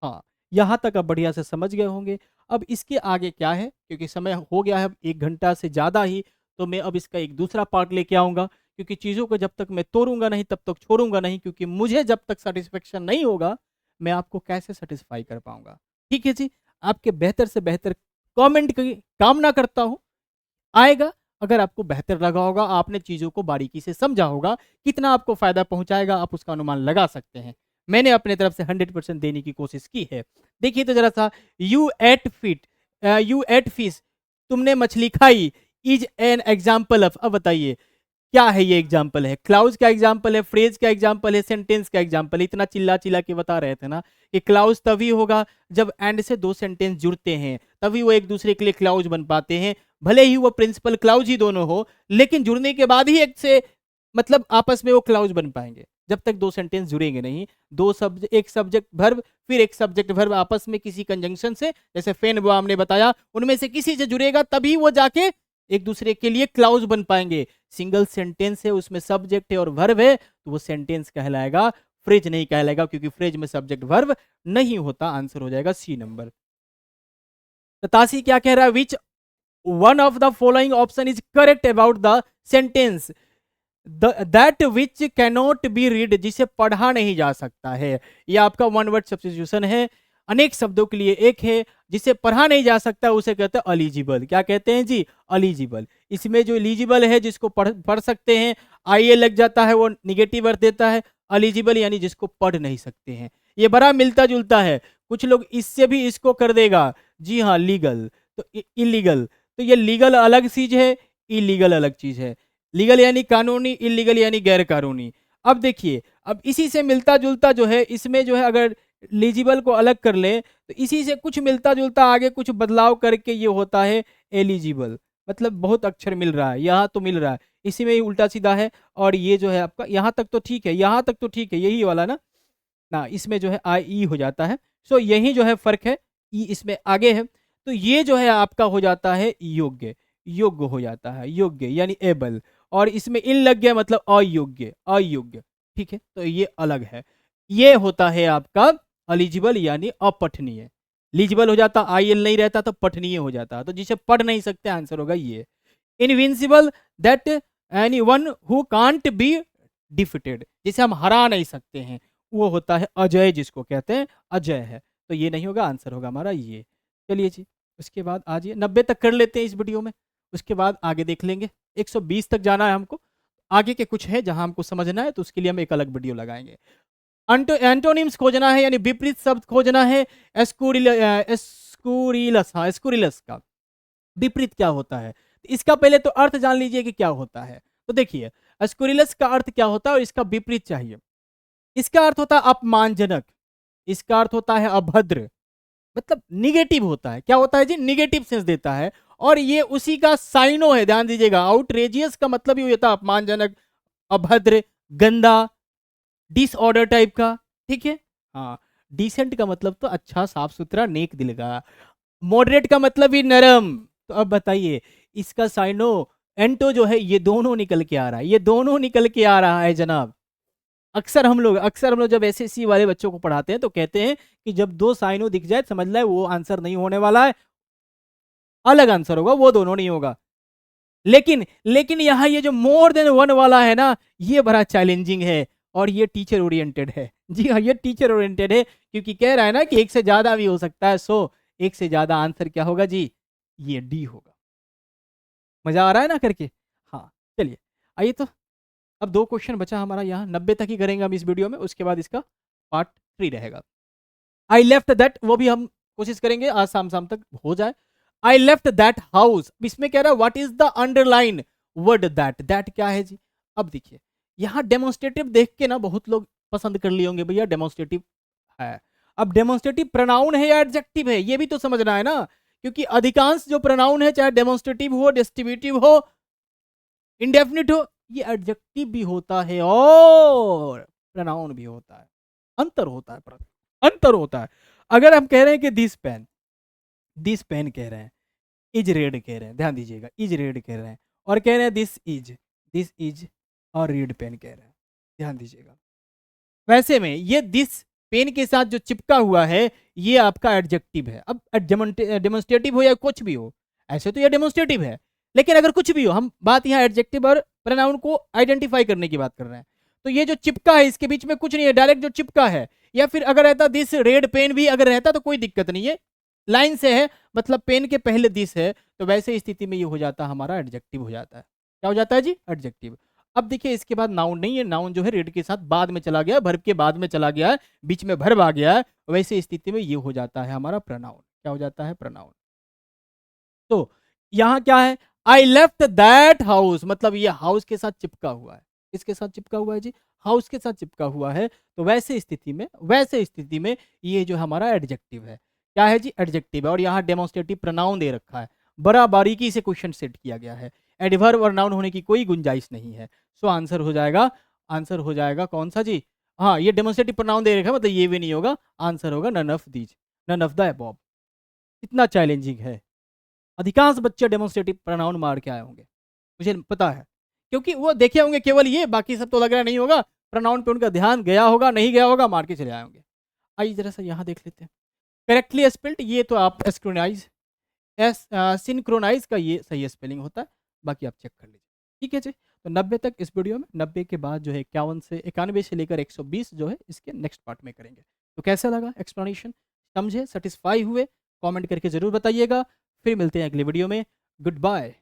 हाँ, यहाँ तक आप बढ़िया से समझ गए होंगे। अब इसके आगे क्या है, क्योंकि समय हो गया है अब 1 घंटा से ज़्यादा ही, तो मैं अब इसका एक दूसरा पार्ट लेके आऊँगा, क्योंकि चीज़ों को जब तक मैं तोड़ूंगा नहीं तब तक छोड़ूंगा नहीं, क्योंकि मुझे जब तक सेटिस्फेक्शन नहीं होगा, मैं आपको कैसे सेटिस्फाई कर पाऊंगा। ठीक है जी, आपके बेहतर से बेहतर कमेंट की कामना करता हूँ, आएगा। अगर आपको बेहतर लगा होगा, आपने चीज़ों को बारीकी से समझा होगा, कितना आपको फ़ायदा पहुंचाएगा आप उसका अनुमान लगा सकते हैं। मैंने अपने तरफ से 100% देने की कोशिश की है। देखिए तो ज़रा सा, यू एट फिश, तुमने मछली खाई, इज एन एग्जाम्पल ऑफ। अब बताइए क्या है? ये एग्जाम्पल है, क्लाउज का एग्जाम्पल है, फ्रेज का एग्जाम्पल है, सेंटेंस का एग्जाम्पल है। इतना चिल्ला चिल्ला के बता रहे थे ना कि क्लाउज तभी होगा जब एंड से दो सेंटेंस जुड़ते हैं, तभी वो एक दूसरे के लिए क्लाउज बन पाते हैं। भले ही वो प्रिंसिपल क्लाउज ही दोनों हो, लेकिन जुड़ने के बाद ही एक से मतलब आपस में वो क्लाउज बन पाएंगे। जब तक दो सेंटेंस जुड़ेंगे नहीं, एक सब्जेक्ट वर्ब फिर एक सब्जेक्ट वर्ब आपस में किसी कंजंक्शन से, जैसे फेन वो हमने बताया, उनमें से किसी से जुड़ेगा, तभी वो जाके एक दूसरे के लिए क्लाउज बन पाएंगे। सिंगल सेंटेंस है, उसमें सब्जेक्ट है और वर्ब है, तो वो सेंटेंस कहलाएगा, फ्रेज नहीं कहलाएगा, क्योंकि फ्रेज में सब्जेक्ट वर्ब नहीं होता। आंसर हो जाएगा सी नंबर। तासी क्या कह रहा है? Which one of the following option is correct about the sentence that which cannot be read, जिसे पढ़ा नहीं जा सकता है। यह आपका वन वर्ड सब्स्टिट्यूशन है, अनेक शब्दों के लिए एक है, जिसे पढ़ा नहीं जा सकता उसे कहते हैं एलिजिबल। क्या कहते हैं जी? एलिजिबल। इसमें जो एलिजिबल है, जिसको पढ़ सकते हैं, आई ए लग जाता है, वो निगेटिव अर्थ देता है। एलिजिबल यानी जिसको पढ़ नहीं सकते हैं। ये बड़ा मिलता जुलता है, कुछ लोग इससे भी इसको कर देगा, जी हाँ, लीगल तो इलीगल। तो ये लीगल अलग चीज है, इलीगल अलग चीज है। लीगल यानी कानूनी, इलीगल यानी गैर कानूनी। अब देखिए, अब इसी से मिलता जुलता जो है, इसमें जो है अगर एलिजिबल को अलग कर ले, तो इसी से कुछ मिलता जुलता आगे कुछ बदलाव करके ये होता है एलिजिबल। मतलब बहुत अक्षर मिल रहा है, यहाँ तो मिल रहा है, इसी में ही उल्टा सीधा है। और ये जो है आपका यहाँ तक तो ठीक है, यहाँ तक तो ठीक है, यही वाला ना ना इसमें जो है आई ई हो जाता है। सो यही जो है फर्क है, ई इसमें आगे है। तो ये जो है आपका हो जाता है योग्य, योग्य हो जाता है, योग्य यानी एबल। और इसमें इन लग गया मतलब अयोग्य, अयोग्य। ठीक है, तो ये अलग है। ये होता है आपका एलिजिबल यानी अपठनीय। एलिजिबल हो जाता, आई एल नहीं रहता तो पठनीय हो जाता, तो जिसे पढ़ नहीं सकते आंसर होगा ये। Invincible, that any one who can't be defeated, जिसे हम हरा नहीं सकते हैं, वो होता है अजय, जिसको कहते हैं अजय है। तो ये नहीं होगा, आंसर होगा हमारा ये। चलिए जी, उसके बाद आज ये 90 तक कर लेते हैं इस वीडियो में, उसके बाद आगे देख लेंगे। 120 तक जाना है हमको, आगे के कुछ है जहां हमको समझना है, तो उसके लिए हम एक अलग वीडियो लगाएंगे। एंटोनिम्स खोजना है यानी विपरीत शब्द खोजना है। एस्कुरिलस, हाँ एस्कुरिलस का विपरीत क्या होता है, इसका पहले तो अर्थ जान लीजिए कि क्या होता है। तो देखिए एस्कुरिलस का अर्थ क्या होता है और इसका विपरीत चाहिए। इसका अर्थ होता है अपमानजनक, इसका अर्थ होता है अभद्र, मतलब निगेटिव होता है। क्या होता है जी, निगेटिव सेंस देता है। और ये उसी का साइनो है, ध्यान दीजिएगा। आउटरेजियस का मतलब ही होता है अपमानजनक, अभद्र, गंदा, डिसऑर्डर टाइप का। ठीक है, हाँ। डिसेंट का मतलब तो अच्छा, साफ सुथरा, नेक दिल का। मॉडरेट का मतलब ही नरम। तो अब बताइए इसका साइनो एंटो जो है, ये दोनों निकल के आ रहा है, ये दोनों निकल के आ रहा है जनाब। अक्सर हम लोग जब एसएससी वाले बच्चों को पढ़ाते हैं तो कहते हैं कि जब दो साइनो दिख जाए समझ ले वो आंसर नहीं होने वाला है, अलग आंसर होगा, वो दोनों नहीं होगा। लेकिन लेकिन यहाँ ये जो मोर देन वन वाला है ना, ये बड़ा चैलेंजिंग है और ये टीचर ओरिएंटेड है। जी हाँ, ये टीचर ओरिएंटेड है, क्योंकि कह रहा है ना कि एक से ज्यादा भी हो सकता है। सो एक से ज्यादा आंसर क्या होगा जी, ये डी होगा। मजा आ रहा है ना करके। हाँ, चलिए आइए, तो अब 2 क्वेश्चन बचा हमारा, यहाँ 90 तक ही करेंगे हम इस वीडियो में, उसके बाद इसका पार्ट 3 रहेगा। आई लेफ्ट दैट, वो भी हम कोशिश करेंगे आज शाम शाम तक हो जाए। आई लेफ्ट दैट हाउस, इसमें कह रहा है what is the underline word that, that क्या है जी। अब देखिए यहाँ डेमोन्स्ट्रेटिव देख के ना बहुत लोग पसंद कर लिए होंगे, भैया डेमोन्स्ट्रेटिव है। अब डेमोन्स्ट्रेटिव प्रोनाउन है या एडजेक्टिव है, ये भी तो समझना है ना, क्योंकि अधिकांश जो प्रोनाउन है, चाहे डेमोन्स्ट्रेटिव हो, डिस्ट्रीब्यूटिव हो, इंडेफिनिट हो, ये एडजेक्टिव भी होता है और प्रोनाउन भी होता है। अंतर होता है, अंतर होता है। अगर हम कह रहे हैं कि दिस पेन कह रहे हैं, इज रेड कह रहे हैं, ध्यान दीजिएगा, इज रेड कह रहे हैं, और कह रहे हैं दिस इज और रेड पेन कह रहे हैं, ध्यान दीजिएगा। वैसे में ये दिस पेन के साथ जो चिपका हुआ है, ये आपका एडजेक्टिव है। अब डेमोन्स्ट्रेटिव हो या कुछ भी हो, ऐसे तो ये डेमोन्स्ट्रेटिव है, लेकिन अगर कुछ भी हो, हम बात यहाँ एडजेक्टिव और प्रोनाउन को आइडेंटिफाई करने की बात कर रहे हैं। तो ये जो चिपका है, इसके बीच में कुछ नहीं है, डायरेक्ट जो चिपका है। या फिर अगर रहता दिस रेड पेन भी अगर रहता तो कोई दिक्कत नहीं है, लाइन से है, मतलब पेन के पहले दिस है, तो वैसे स्थिति में ये हो जाता है हमारा एडजेक्टिव हो जाता है। क्या हो जाता है जी, एडजेक्टिव। अब देखिए इसके बाद नाउन नहीं है, नाउन जो है रेड के साथ बाद में चला गया, वर्ब के बाद में चला गया है, बीच में वर्ब आ गया है, वैसे स्थिति में ये हो जाता है हमारा प्रोनाउन। क्या हो जाता है, प्रोनाउन। तो यहाँ क्या है, आई लेफ्ट दैट हाउस, मतलब ये हाउस के साथ चिपका हुआ है। किसके साथ चिपका हुआ है जी, हाउस के साथ चिपका हुआ है। तो वैसे स्थिति में ये जो हमारा एडजेक्टिव है, क्या है जी, एडजेक्टिव है। और यहाँ डेमोन्स्ट्रेटिव प्रोनाउन दे रखा है, बड़ा बारीकी से क्वेश्चन सेट किया गया है, एडवर्ब और नाउन होने की कोई गुंजाइश नहीं है। सो आंसर हो जाएगा कौन सा जी, हाँ ये डेमोन्स्ट्रेटिव प्रोनाउन दे रखा है, मतलब ये भी नहीं होगा, आंसर होगा none of these, none of the above. इतना चैलेंजिंग है, अधिकांश बच्चे डेमोन्स्ट्रेटिव प्रोनाउन मार के आए होंगे, मुझे पता है, क्योंकि वो देखे होंगे केवल ये, बाकी सब तो लग रहा नहीं होगा, प्रोनाउन पे उनका ध्यान गया होगा, नहीं गया होगा, मार के चले आए होंगे। आइए जरा सा यहाँ देख लेते हैं, करेक्टली स्पेल्ड, ये तो आप एस्क्रोनाइज सिंक्रोनाइज का ये सही स्पेलिंग होता है, बाकी आप चेक कर लीजिए। ठीक है जी, तो 90 तक इस वीडियो में, 90 के बाद जो है 51 से 91 से लेकर 120 जो है इसके नेक्स्ट पार्ट में करेंगे। तो कैसा लगा एक्सप्लेनेशन, समझे, सेटिस्फाई हुए, कमेंट करके जरूर बताइएगा। फिर मिलते हैं अगले वीडियो में, गुड बाय।